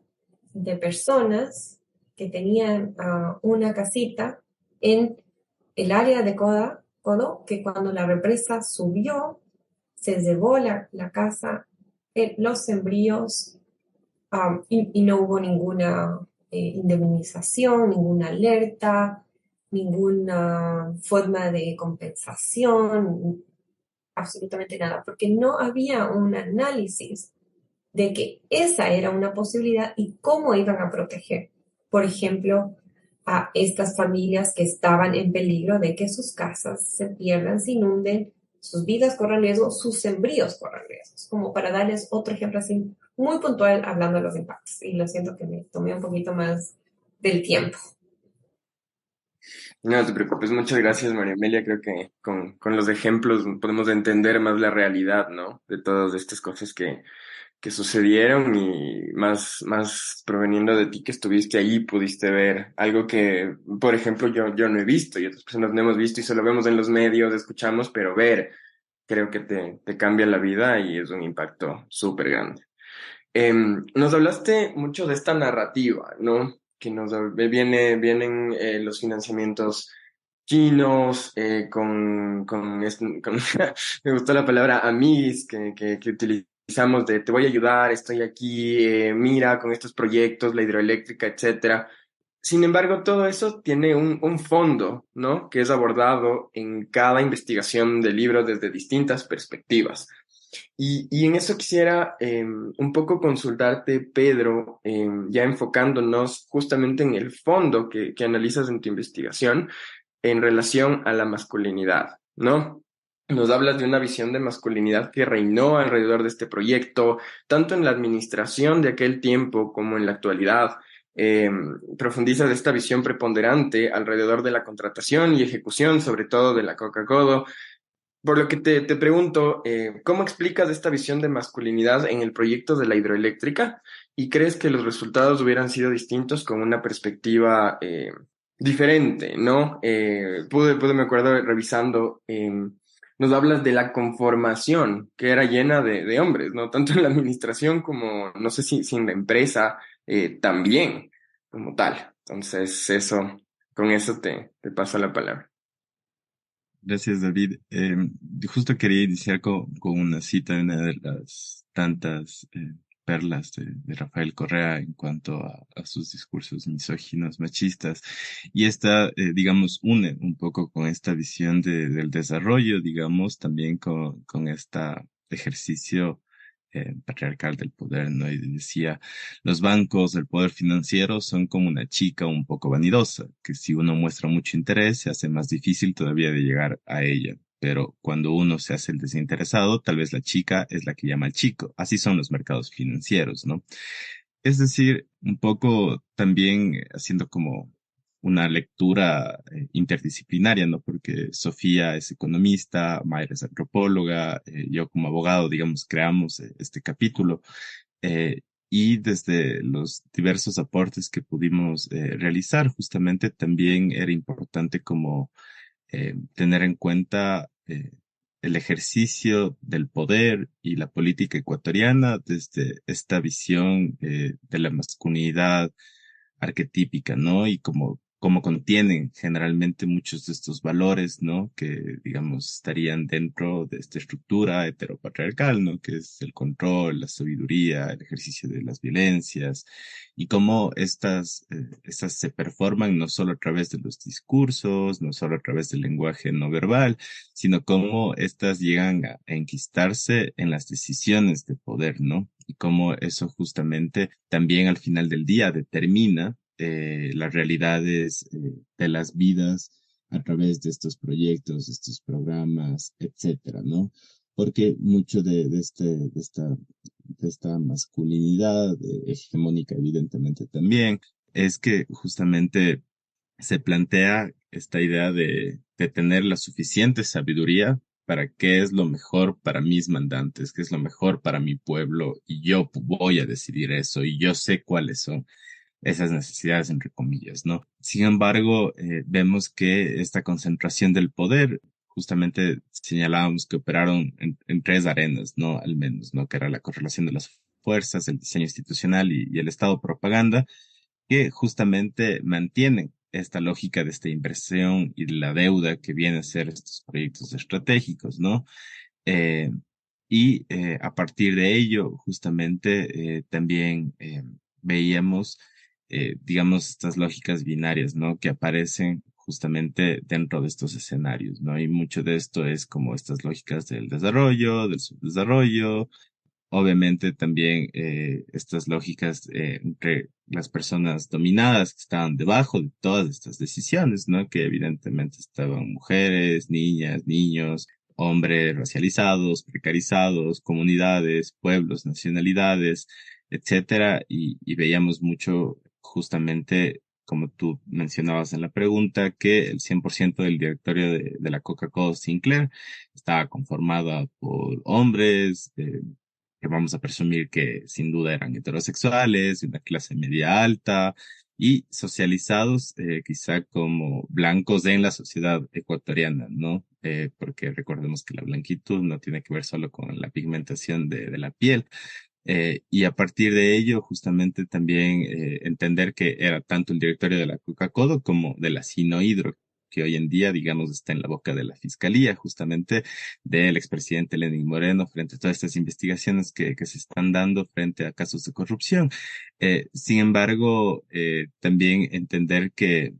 de personas que tenían una casita en el área de Kodo, que cuando la represa subió, se llevó la casa, los sembríos, y no hubo ninguna indemnización, ninguna alerta, ninguna forma de compensación, absolutamente nada, porque no había un análisis de que esa era una posibilidad y cómo iban a proteger, por ejemplo, a estas familias que estaban en peligro de que sus casas se pierdan, se inunden, sus vidas corran riesgo, sus sembríos corran riesgos, como para darles otro ejemplo así muy puntual hablando de los impactos. Y lo siento que me tomé un poquito más del tiempo. No te preocupes, muchas gracias, María Amelia. Creo que con los ejemplos podemos entender más la realidad, ¿no? De todas estas cosas que sucedieron y más proveniendo de ti que estuviste ahí, pudiste ver algo que, por ejemplo, yo no he visto y otras personas no hemos visto y solo vemos en los medios, escuchamos, pero ver creo que te cambia la vida y es un impacto súper grande. Nos hablaste mucho de esta narrativa, ¿no? Que vienen los financiamientos chinos, me gustó la palabra amigos que utilizamos de te voy a ayudar, estoy aquí, mira, con estos proyectos, la hidroeléctrica, etcétera. Sin embargo, todo eso tiene un fondo, ¿no? Que es abordado en cada investigación del libro desde distintas perspectivas. Y en eso quisiera un poco consultarte, Pedro, ya enfocándonos justamente en el fondo que analizas en tu investigación en relación a la masculinidad, ¿no? Nos hablas de una visión de masculinidad que reinó alrededor de este proyecto, tanto en la administración de aquel tiempo como en la actualidad. profundiza de esta visión preponderante alrededor de la contratación y ejecución, sobre todo de la Coca-Cola. Por lo que te pregunto, ¿cómo explicas esta visión de masculinidad en el proyecto de la hidroeléctrica? ¿Y crees que los resultados hubieran sido distintos con una perspectiva diferente, ¿no? Me acuerdo revisando, nos hablas de la conformación, que era llena de hombres, ¿no? Tanto en la administración como, no sé si en la empresa, también, como tal. Entonces, con eso te paso la palabra. Gracias, David. Justo quería iniciar con una cita de una de las tantas perlas de Rafael Correa en cuanto a sus discursos misóginos, machistas. Y esta, digamos, une un poco con esta visión del desarrollo, digamos, también con este ejercicio patriarcal del poder, ¿no? Y decía, los bancos, el poder financiero son como una chica un poco vanidosa, que si uno muestra mucho interés, se hace más difícil todavía de llegar a ella. Pero cuando uno se hace el desinteresado, tal vez la chica es la que llama al chico. Así son los mercados financieros, ¿no? Es decir, un poco también haciendo como una lectura interdisciplinaria, ¿no? Porque Sofía es economista, Mayra es antropóloga, yo como abogado, digamos, creamos este capítulo. eh, y desde los diversos aportes que pudimos realizar, justamente también era importante como tener en cuenta el ejercicio del poder y la política ecuatoriana desde esta visión de la masculinidad arquetípica, ¿no? Y como contienen generalmente muchos de estos valores, ¿no? Que, digamos, estarían dentro de esta estructura heteropatriarcal, ¿no? Que es el control, la sabiduría, el ejercicio de las violencias, y cómo estas se performan no solo a través de los discursos, no solo a través del lenguaje no verbal, sino cómo estas llegan a enquistarse en las decisiones de poder, ¿no? Y cómo eso justamente también al final del día determina las realidades de las vidas a través de estos proyectos, de estos programas, etcétera, ¿no? Porque mucho de esta masculinidad hegemónica, evidentemente también, es que justamente se plantea esta idea de tener la suficiente sabiduría para qué es lo mejor para mis mandantes, qué es lo mejor para mi pueblo, y yo voy a decidir eso, y yo sé cuáles son esas necesidades, entre comillas, ¿no? Sin embargo, vemos que esta concentración del poder, justamente señalábamos que operaron en tres arenas, ¿no? Al menos, ¿no? Que era la correlación de las fuerzas, el diseño institucional y el Estado propaganda, que justamente mantienen esta lógica de esta inversión y de la deuda que viene a ser estos proyectos estratégicos, ¿no? Eh, a partir de ello, justamente, también veíamos, digamos, estas lógicas binarias, ¿no? Que aparecen justamente dentro de estos escenarios, ¿no? Y mucho de esto es como estas lógicas del desarrollo, del subdesarrollo, obviamente también estas lógicas entre las personas dominadas que estaban debajo de todas estas decisiones, ¿no? Que evidentemente estaban mujeres, niñas, niños, hombres racializados, precarizados, comunidades, pueblos, nacionalidades, etcétera, y veíamos mucho justamente, como tú mencionabas en la pregunta, que el 100% del directorio de la Coca-Cola Sinclair estaba conformada por hombres, que vamos a presumir que sin duda eran heterosexuales, de una clase media alta y socializados quizá como blancos en la sociedad ecuatoriana, ¿no? Porque recordemos que la blanquitud no tiene que ver solo con la pigmentación de la piel. Y a partir de ello, justamente también entender que era tanto el directorio de la Coca-Cola como de la Sinohidro, que hoy en día, digamos, está en la boca de la fiscalía, justamente del expresidente Lenín Moreno, frente a todas estas investigaciones que se están dando frente a casos de corrupción. Sin embargo, también entender que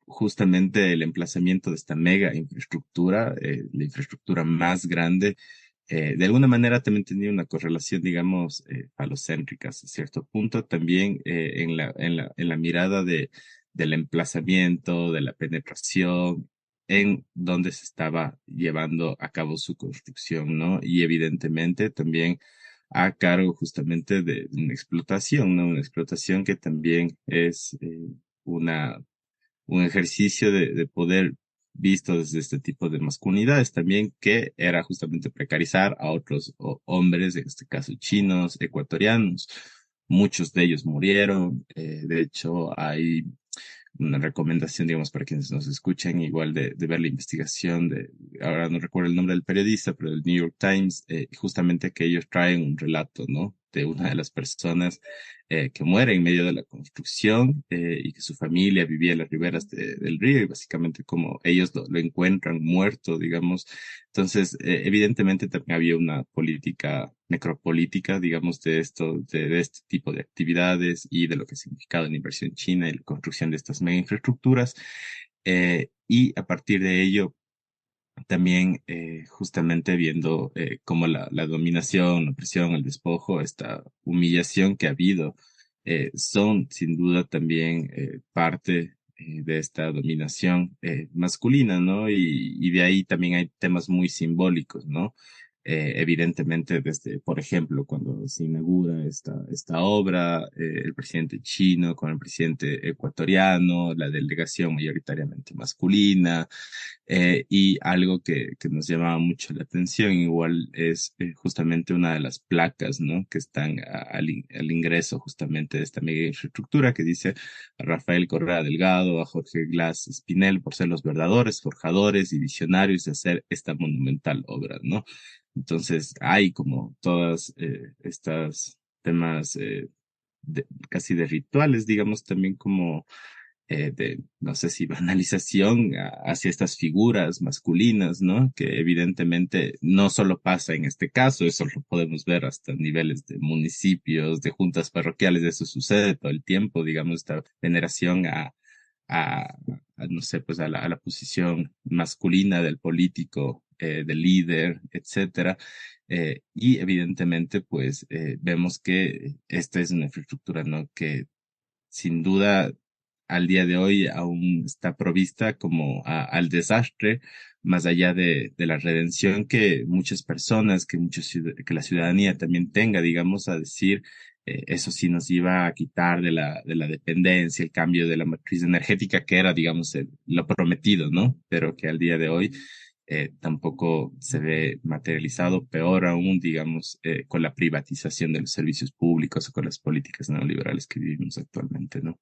justamente el emplazamiento de esta mega infraestructura, la infraestructura más grande, de alguna manera también tenía una correlación, digamos, falocéntrica hasta cierto punto, también en la mirada del emplazamiento, de la penetración, en donde se estaba llevando a cabo su construcción, ¿no? Y evidentemente también a cargo justamente de una explotación, ¿no? Una explotación que también es una, un ejercicio de poder visto desde este tipo de masculinidades también, que era justamente precarizar a otros hombres, en este caso chinos, ecuatorianos. Muchos de ellos murieron. De hecho, hay una recomendación, digamos, para quienes nos escuchan, igual de ver la investigación ahora no recuerdo el nombre del periodista, pero del New York Times, justamente que ellos traen un relato, ¿no? De una de las personas que muere en medio de la construcción y que su familia vivía en las riberas del río y básicamente como ellos lo encuentran muerto, digamos. Entonces, evidentemente también había una política necropolítica, digamos, de este tipo de actividades y de lo que ha significado la inversión china y la construcción de estas mega infraestructuras. Y a partir de ello, también justamente viendo cómo la dominación, la opresión, el despojo, esta humillación que ha habido, son sin duda también parte de esta dominación masculina, ¿no? Y de ahí también hay temas muy simbólicos, ¿no? Evidentemente, desde, por ejemplo, cuando se inaugura esta obra, el presidente chino con el presidente ecuatoriano, la delegación mayoritariamente masculina, y algo que nos llamaba mucho la atención, igual es justamente una de las placas, ¿no? Que están al ingreso justamente de esta mega infraestructura que dice a Rafael Correa Delgado, a Jorge Glass Espinel por ser los verdaderos forjadores y visionarios de hacer esta monumental obra, ¿no? Entonces hay como todas estas temas casi de rituales, digamos, también como no sé si banalización hacia estas figuras masculinas, ¿no? Que evidentemente no solo pasa en este caso, eso lo podemos ver hasta niveles de municipios, de juntas parroquiales, eso sucede todo el tiempo, digamos, esta veneración a, no sé, pues a la posición masculina del político, del líder, etcétera. Y evidentemente, pues, vemos que esta es una infraestructura, ¿no? Que sin duda al día de hoy aún está provista como al desastre, más allá de la redención que muchas personas, que la ciudadanía también tenga, digamos, a decir, eso sí nos iba a quitar de la dependencia, el cambio de la matriz energética, que era, digamos, lo prometido, ¿no? Pero que al día de hoy tampoco se ve materializado, peor aún, digamos, con la privatización de los servicios públicos o con las políticas neoliberales que vivimos actualmente, ¿no?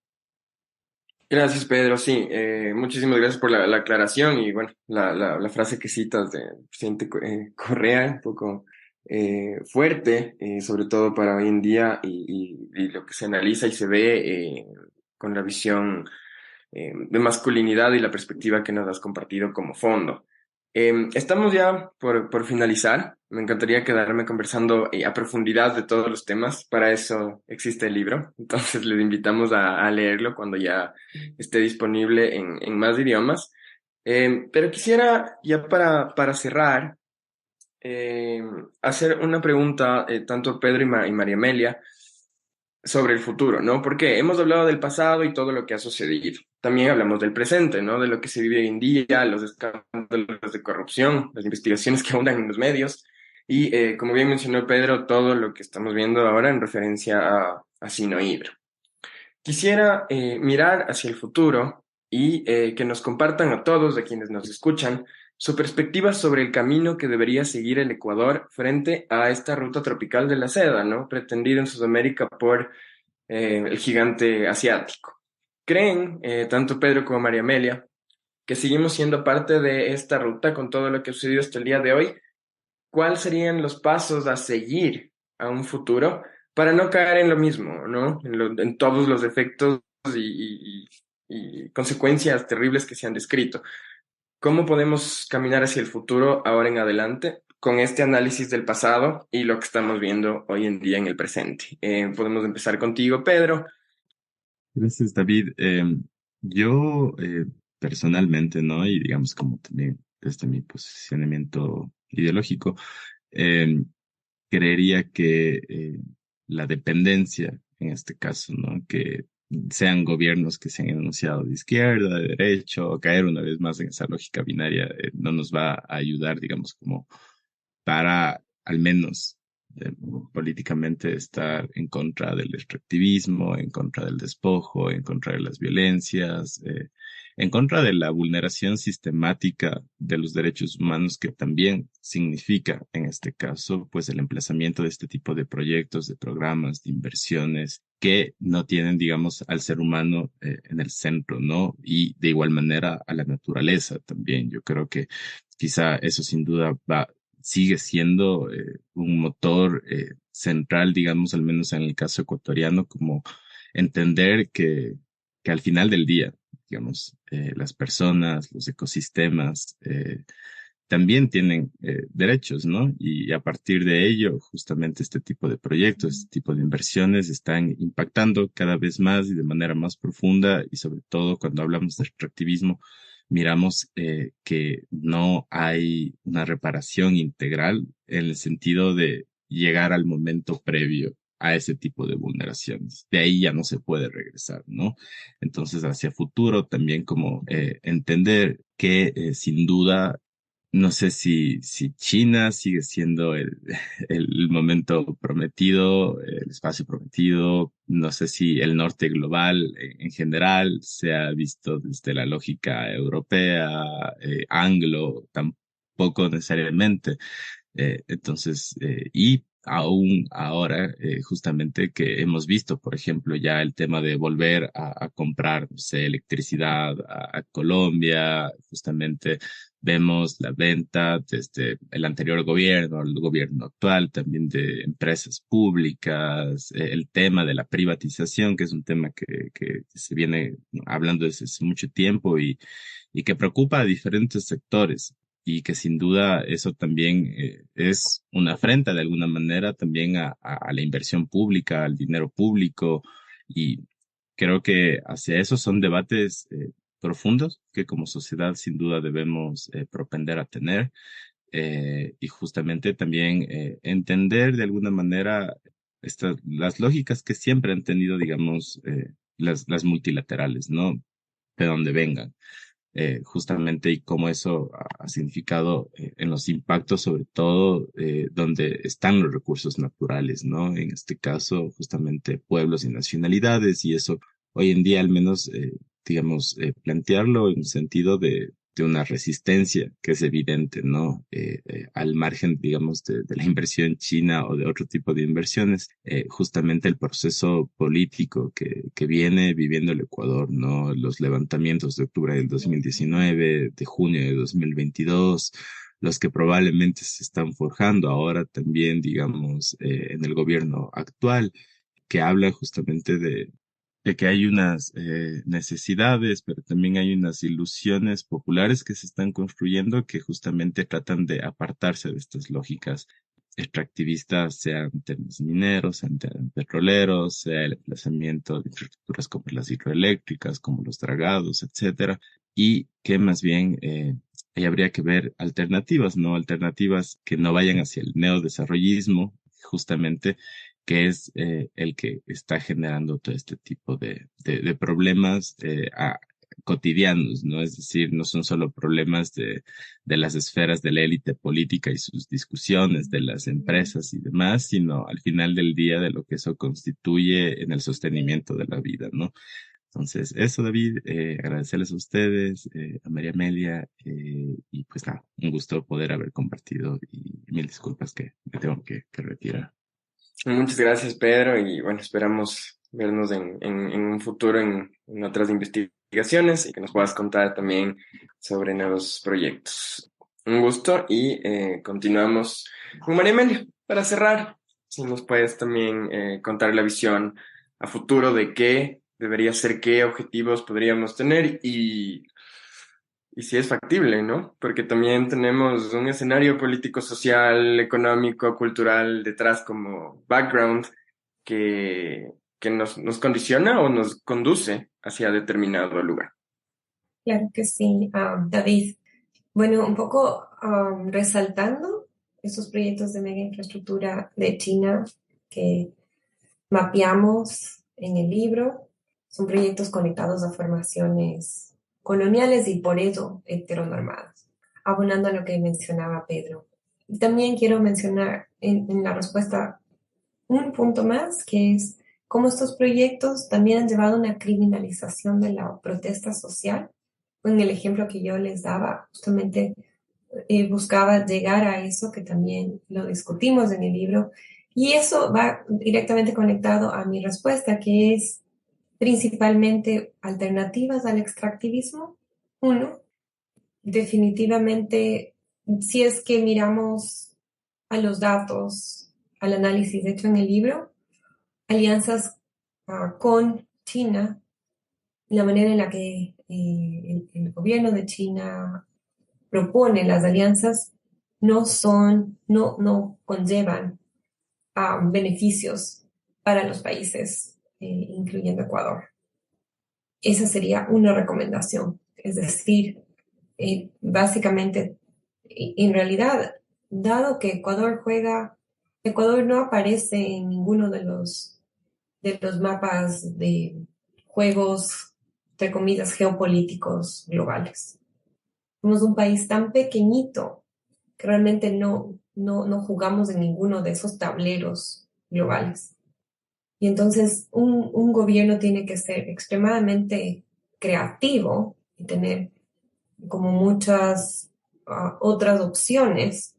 Gracias, Pedro. Sí, muchísimas gracias por la aclaración y bueno, la frase que citas de presidente Correa, un poco fuerte, sobre todo para hoy en día y lo que se analiza y se ve con la visión de masculinidad y la perspectiva que nos has compartido como fondo. Estamos ya por finalizar. Me encantaría quedarme conversando a profundidad de todos los temas. Para eso existe el libro. Entonces les invitamos a leerlo cuando ya esté disponible en más idiomas. Pero quisiera ya para cerrar eh, hacer una pregunta tanto a Pedro y María Amelia sobre el futuro, ¿no? Porque hemos hablado del pasado y todo lo que ha sucedido. También hablamos del presente, ¿no? De lo que se vive hoy en día, los escándalos de corrupción, las investigaciones que abundan en los medios y, como bien mencionó Pedro, todo lo que estamos viendo ahora en referencia a Sinohydro. Quisiera mirar hacia el futuro y que nos compartan a todos, a quienes nos escuchan, su perspectiva sobre el camino que debería seguir el Ecuador frente a esta ruta tropical de la seda, ¿no? Pretendida en Sudamérica por el gigante asiático. ¿Creen, tanto Pedro como María Amelia, que seguimos siendo parte de esta ruta con todo lo que ha sucedido hasta el día de hoy? ¿Cuáles serían los pasos a seguir a un futuro para no caer en lo mismo, ¿no? En todos los efectos y consecuencias terribles que se han descrito. ¿Cómo podemos caminar hacia el futuro ahora en adelante con este análisis del pasado y lo que estamos viendo hoy en día en el presente? Podemos empezar contigo, Pedro. Gracias, David. Yo personalmente, ¿no? Y digamos como también desde mi posicionamiento ideológico, eh, creería que la dependencia, en este caso, ¿no? Que sean gobiernos que se han enunciado de izquierda, de derecha, o caer una vez más en esa lógica binaria, no nos va a ayudar, digamos, como para al menos políticamente estar en contra del extractivismo, en contra del despojo, en contra de las violencias, en contra de la vulneración sistemática de los derechos humanos, que también significa, en este caso, pues el emplazamiento de este tipo de proyectos, de programas, de inversiones que no tienen, digamos, al ser humano en el centro, ¿no? Y de igual manera a la naturaleza también. Yo creo que quizá eso sin duda sigue siendo un motor central, digamos, al menos en el caso ecuatoriano, como entender que al final del día, digamos, las personas, los ecosistemas, también tienen derechos, ¿no? Y a partir de ello, justamente este tipo de proyectos, este tipo de inversiones están impactando cada vez más y de manera más profunda, y sobre todo cuando hablamos de extractivismo, miramos que no hay una reparación integral en el sentido de llegar al momento previo a ese tipo de vulneraciones. De ahí ya no se puede regresar, ¿no? Entonces, hacia futuro también como entender que sin duda no sé si China sigue siendo el momento prometido, el espacio prometido. No sé si el norte global en general se ha visto desde la lógica europea, anglo, tampoco necesariamente. Y aún ahora, justamente que hemos visto, por ejemplo, ya el tema de volver a comprar, no sé, electricidad a Colombia, justamente vemos la venta desde el anterior gobierno al gobierno actual, también de empresas públicas, el tema de la privatización, que es un tema que se viene hablando desde hace mucho tiempo y que preocupa a diferentes sectores, y que sin duda eso también es una afrenta de alguna manera también a la inversión pública, al dinero público, y creo que hacia eso son debates profundos que como sociedad sin duda debemos propender a tener, y justamente también entender de alguna manera las lógicas que siempre han tenido, digamos, las multilaterales, ¿no? De donde vengan, justamente, y cómo eso ha significado en los impactos, sobre todo donde están los recursos naturales, ¿no? En este caso, justamente pueblos y nacionalidades, y eso hoy en día al menos, digamos, plantearlo en un sentido de una resistencia que es evidente, ¿no? Al margen, digamos, de la inversión china o de otro tipo de inversiones, justamente el proceso político que viene viviendo el Ecuador, ¿no? Los levantamientos de octubre del 2019, de junio de 2022, los que probablemente se están forjando ahora también, digamos, en el gobierno actual, que habla justamente de que hay unas necesidades, pero también hay unas ilusiones populares que se están construyendo que justamente tratan de apartarse de estas lógicas extractivistas, sean temas mineros, sean temas petroleros, sea el emplazamiento de infraestructuras como las hidroeléctricas, como los dragados, etcétera, y que más bien ahí habría que ver alternativas, ¿no? Alternativas que no vayan hacia el neodesarrollismo, justamente, que es el que está generando todo este tipo de problemas cotidianos, ¿no? Es decir, no son solo problemas de las esferas de la élite política y sus discusiones, de las empresas y demás, sino al final del día de lo que eso constituye en el sostenimiento de la vida, ¿no? Entonces, eso, David, agradecerles a ustedes, a María Amelia, y pues nada, un gusto poder haber compartido, y mil disculpas que me tengo que retirar. Muchas gracias, Pedro, y bueno, esperamos vernos en un futuro en otras investigaciones y que nos puedas contar también sobre nuevos proyectos. Un gusto y continuamos con María Amelia. Para cerrar, si nos puedes también contar la visión a futuro de qué debería ser, qué objetivos podríamos tener y si es factible, ¿no? Porque también tenemos un escenario político, social, económico, cultural detrás como background que nos condiciona o nos conduce hacia determinado lugar. Claro que sí, David. Bueno, un poco resaltando esos proyectos de mega infraestructura de China que mapeamos en el libro, son proyectos conectados a formaciones coloniales y por eso heteronormadas. Abonando a lo que mencionaba Pedro, Y también quiero mencionar en la respuesta un punto más, que es cómo estos proyectos también han llevado a una criminalización de la protesta social. En el ejemplo que yo les daba, justamente buscaba llegar a eso, que también lo discutimos en el libro, y eso va directamente conectado a mi respuesta, que es principalmente alternativas al extractivismo. Uno, definitivamente, si es que miramos a los datos, al análisis hecho en el libro, alianzas con China, la manera en la que el gobierno de China propone las alianzas no conllevan beneficios para los países, incluyendo Ecuador. Esa sería una recomendación. Es decir, básicamente, en realidad, dado que Ecuador no aparece en ninguno de los mapas de juegos, entre comillas, geopolíticos globales. Somos un país tan pequeñito que realmente no jugamos en ninguno de esos tableros globales. Y entonces un gobierno tiene que ser extremadamente creativo y tener como muchas otras opciones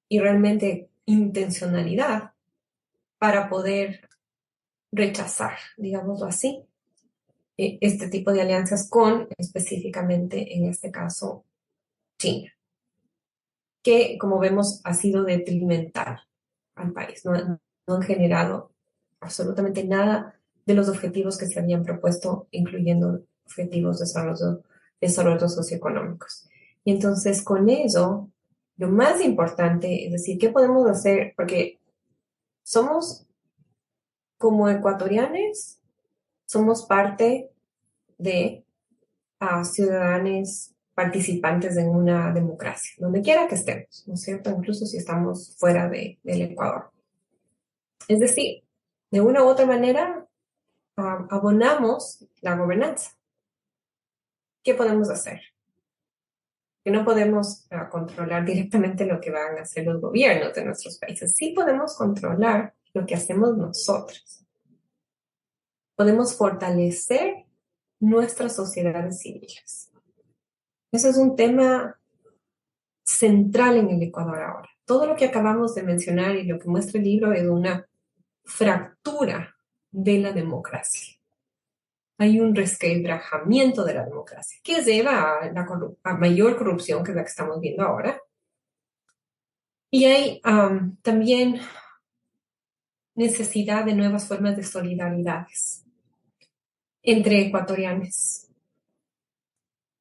y realmente intencionalidad para poder rechazar, digámoslo así, este tipo de alianzas con, específicamente en este caso, China, que como vemos ha sido detrimental al país. No han generado absolutamente nada de los objetivos que se habían propuesto, incluyendo objetivos de desarrollo socioeconómicos. Y entonces con eso, lo más importante es decir, ¿qué podemos hacer? Porque somos como ecuatorianos, somos parte de ciudadanos participantes en una democracia, donde quiera que estemos, ¿no es cierto? Incluso si estamos fuera del Ecuador. Es decir, de una u otra manera, abonamos la gobernanza. ¿Qué podemos hacer? Que no podemos controlar directamente lo que van a hacer los gobiernos de nuestros países. Sí podemos controlar lo que hacemos nosotros. Podemos fortalecer nuestras sociedades civiles. Eso es un tema central en el Ecuador ahora. Todo lo que acabamos de mencionar y lo que muestra el libro es una fractura de la democracia. Hay un resquebrajamiento de la democracia que lleva a mayor corrupción, que es la que estamos viendo ahora. Y hay también necesidad de nuevas formas de solidaridades entre ecuatorianos.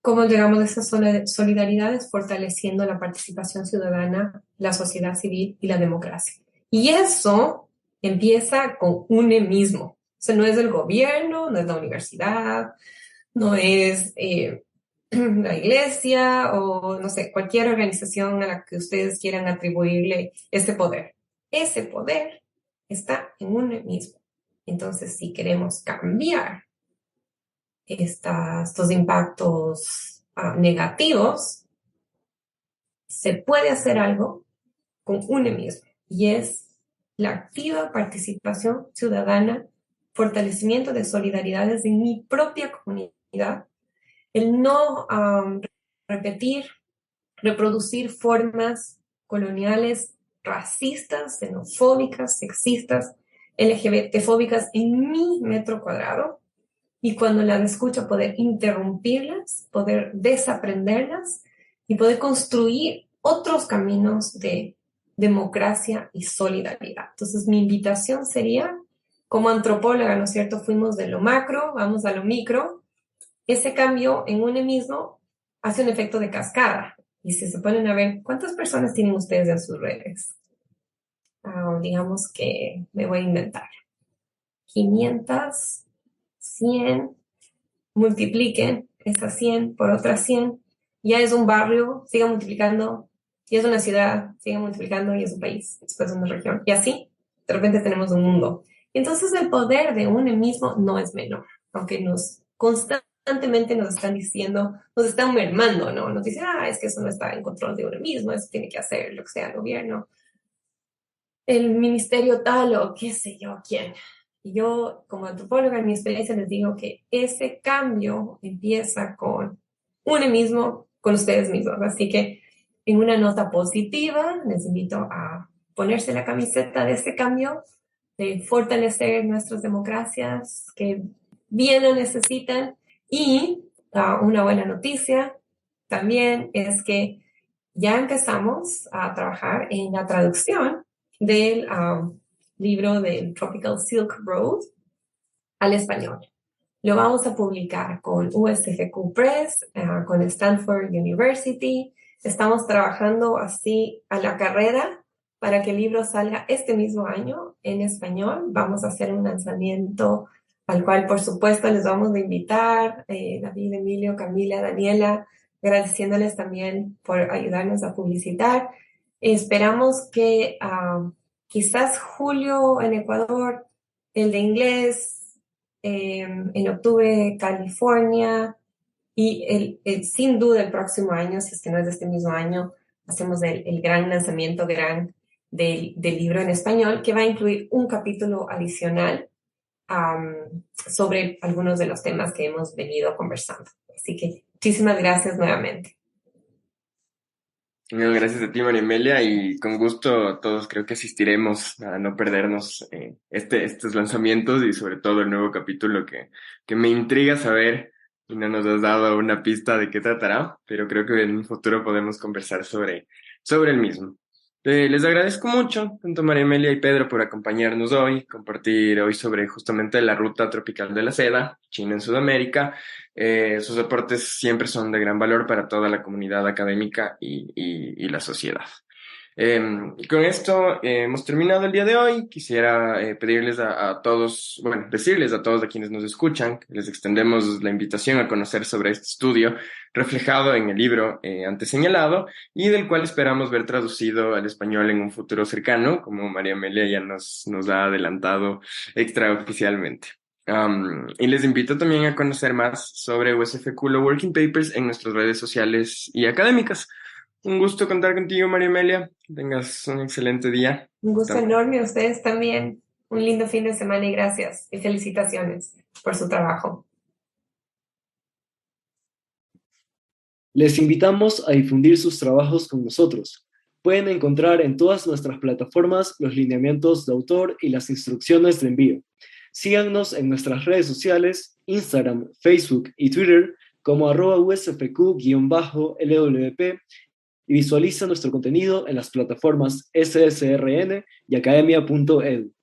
¿Cómo llegamos a esas solidaridades? Fortaleciendo la participación ciudadana, la sociedad civil y la democracia. Y eso empieza con uno mismo. O sea, no es el gobierno, no es la universidad, no es la iglesia o, no sé, cualquier organización a la que ustedes quieran atribuirle ese poder. Ese poder está en uno mismo. Entonces, si queremos cambiar estos impactos negativos, se puede hacer algo con uno mismo, y es la activa participación ciudadana, fortalecimiento de solidaridades en mi propia comunidad, el no reproducir formas coloniales racistas, xenofóbicas, sexistas, LGBTfóbicas en mi metro cuadrado, y cuando las escucho poder interrumpirlas, poder desaprenderlas y poder construir otros caminos de democracia y solidaridad. Entonces, mi invitación sería, como antropóloga, ¿no es cierto? Fuimos de lo macro, vamos a lo micro. Ese cambio en uno mismo hace un efecto de cascada. Y si se ponen a ver, ¿cuántas personas tienen ustedes en sus redes? Digamos que me voy a inventar. 500, 100, multipliquen esas 100 por otras 100, ya es un barrio, siga multiplicando, y es una ciudad, siga multiplicando, y es un país, después una región, y así, de repente tenemos un mundo. Entonces el poder de uno mismo no es menor, aunque nos constantemente constantemente nos están diciendo, nos están mermando, ¿no? Nos dicen, es que eso no está en control de uno mismo, eso tiene que hacer lo que sea el gobierno, el ministerio tal o qué sé yo quién. Y yo, como antropóloga, en mi experiencia les digo que ese cambio empieza con uno mismo, con ustedes mismos. Así que en una nota positiva, les invito a ponerse la camiseta de este cambio, de fortalecer nuestras democracias que bien lo necesitan. Y una buena noticia también es que ya empezamos a trabajar en la traducción del libro del Tropical Silk Road al español. Lo vamos a publicar con USFQ Press, con Stanford University. Estamos trabajando así a la carrera para que el libro salga este mismo año en español. Vamos a hacer un lanzamiento al cual, por supuesto, les vamos a invitar, David, Emilio, Camila, Daniela, agradeciéndoles también por ayudarnos a publicitar. Esperamos que quizás julio en Ecuador, el de inglés, en octubre California, y sin duda el próximo año, si es que no es de este mismo año, hacemos el gran lanzamiento del libro en español, que va a incluir un capítulo adicional sobre algunos de los temas que hemos venido conversando. Así que muchísimas gracias nuevamente. Gracias a ti, María Amelia, y con gusto todos creo que asistiremos a no perdernos estos lanzamientos y sobre todo el nuevo capítulo que me intriga saber y no nos has dado una pista de qué tratará, pero creo que en un futuro podemos conversar sobre el mismo. Les agradezco mucho, tanto María Amelia y Pedro, por acompañarnos hoy, compartir hoy sobre justamente la ruta tropical de la seda, China en Sudamérica. Sus aportes siempre son de gran valor para toda la comunidad académica y la sociedad. Con esto hemos terminado el día de hoy. Quisiera pedirles a todos, bueno, decirles a todos a quienes nos escuchan, que les extendemos la invitación a conocer sobre este estudio reflejado en el libro antes señalado y del cual esperamos ver traducido al español en un futuro cercano, como María Amelia ya nos ha adelantado extraoficialmente. Y les invito también a conocer más sobre USFQ Law Working Papers en nuestras redes sociales y académicas. Un gusto contar contigo, María Amelia. Que tengas un excelente día. Un gusto enorme a ustedes también. Un lindo fin de semana y gracias. Y felicitaciones por su trabajo. Les invitamos a difundir sus trabajos con nosotros. Pueden encontrar en todas nuestras plataformas los lineamientos de autor y las instrucciones de envío. Síganos en nuestras redes sociales, Instagram, Facebook y Twitter como @usfq_lwp y visualiza nuestro contenido en las plataformas SSRN y academia.edu.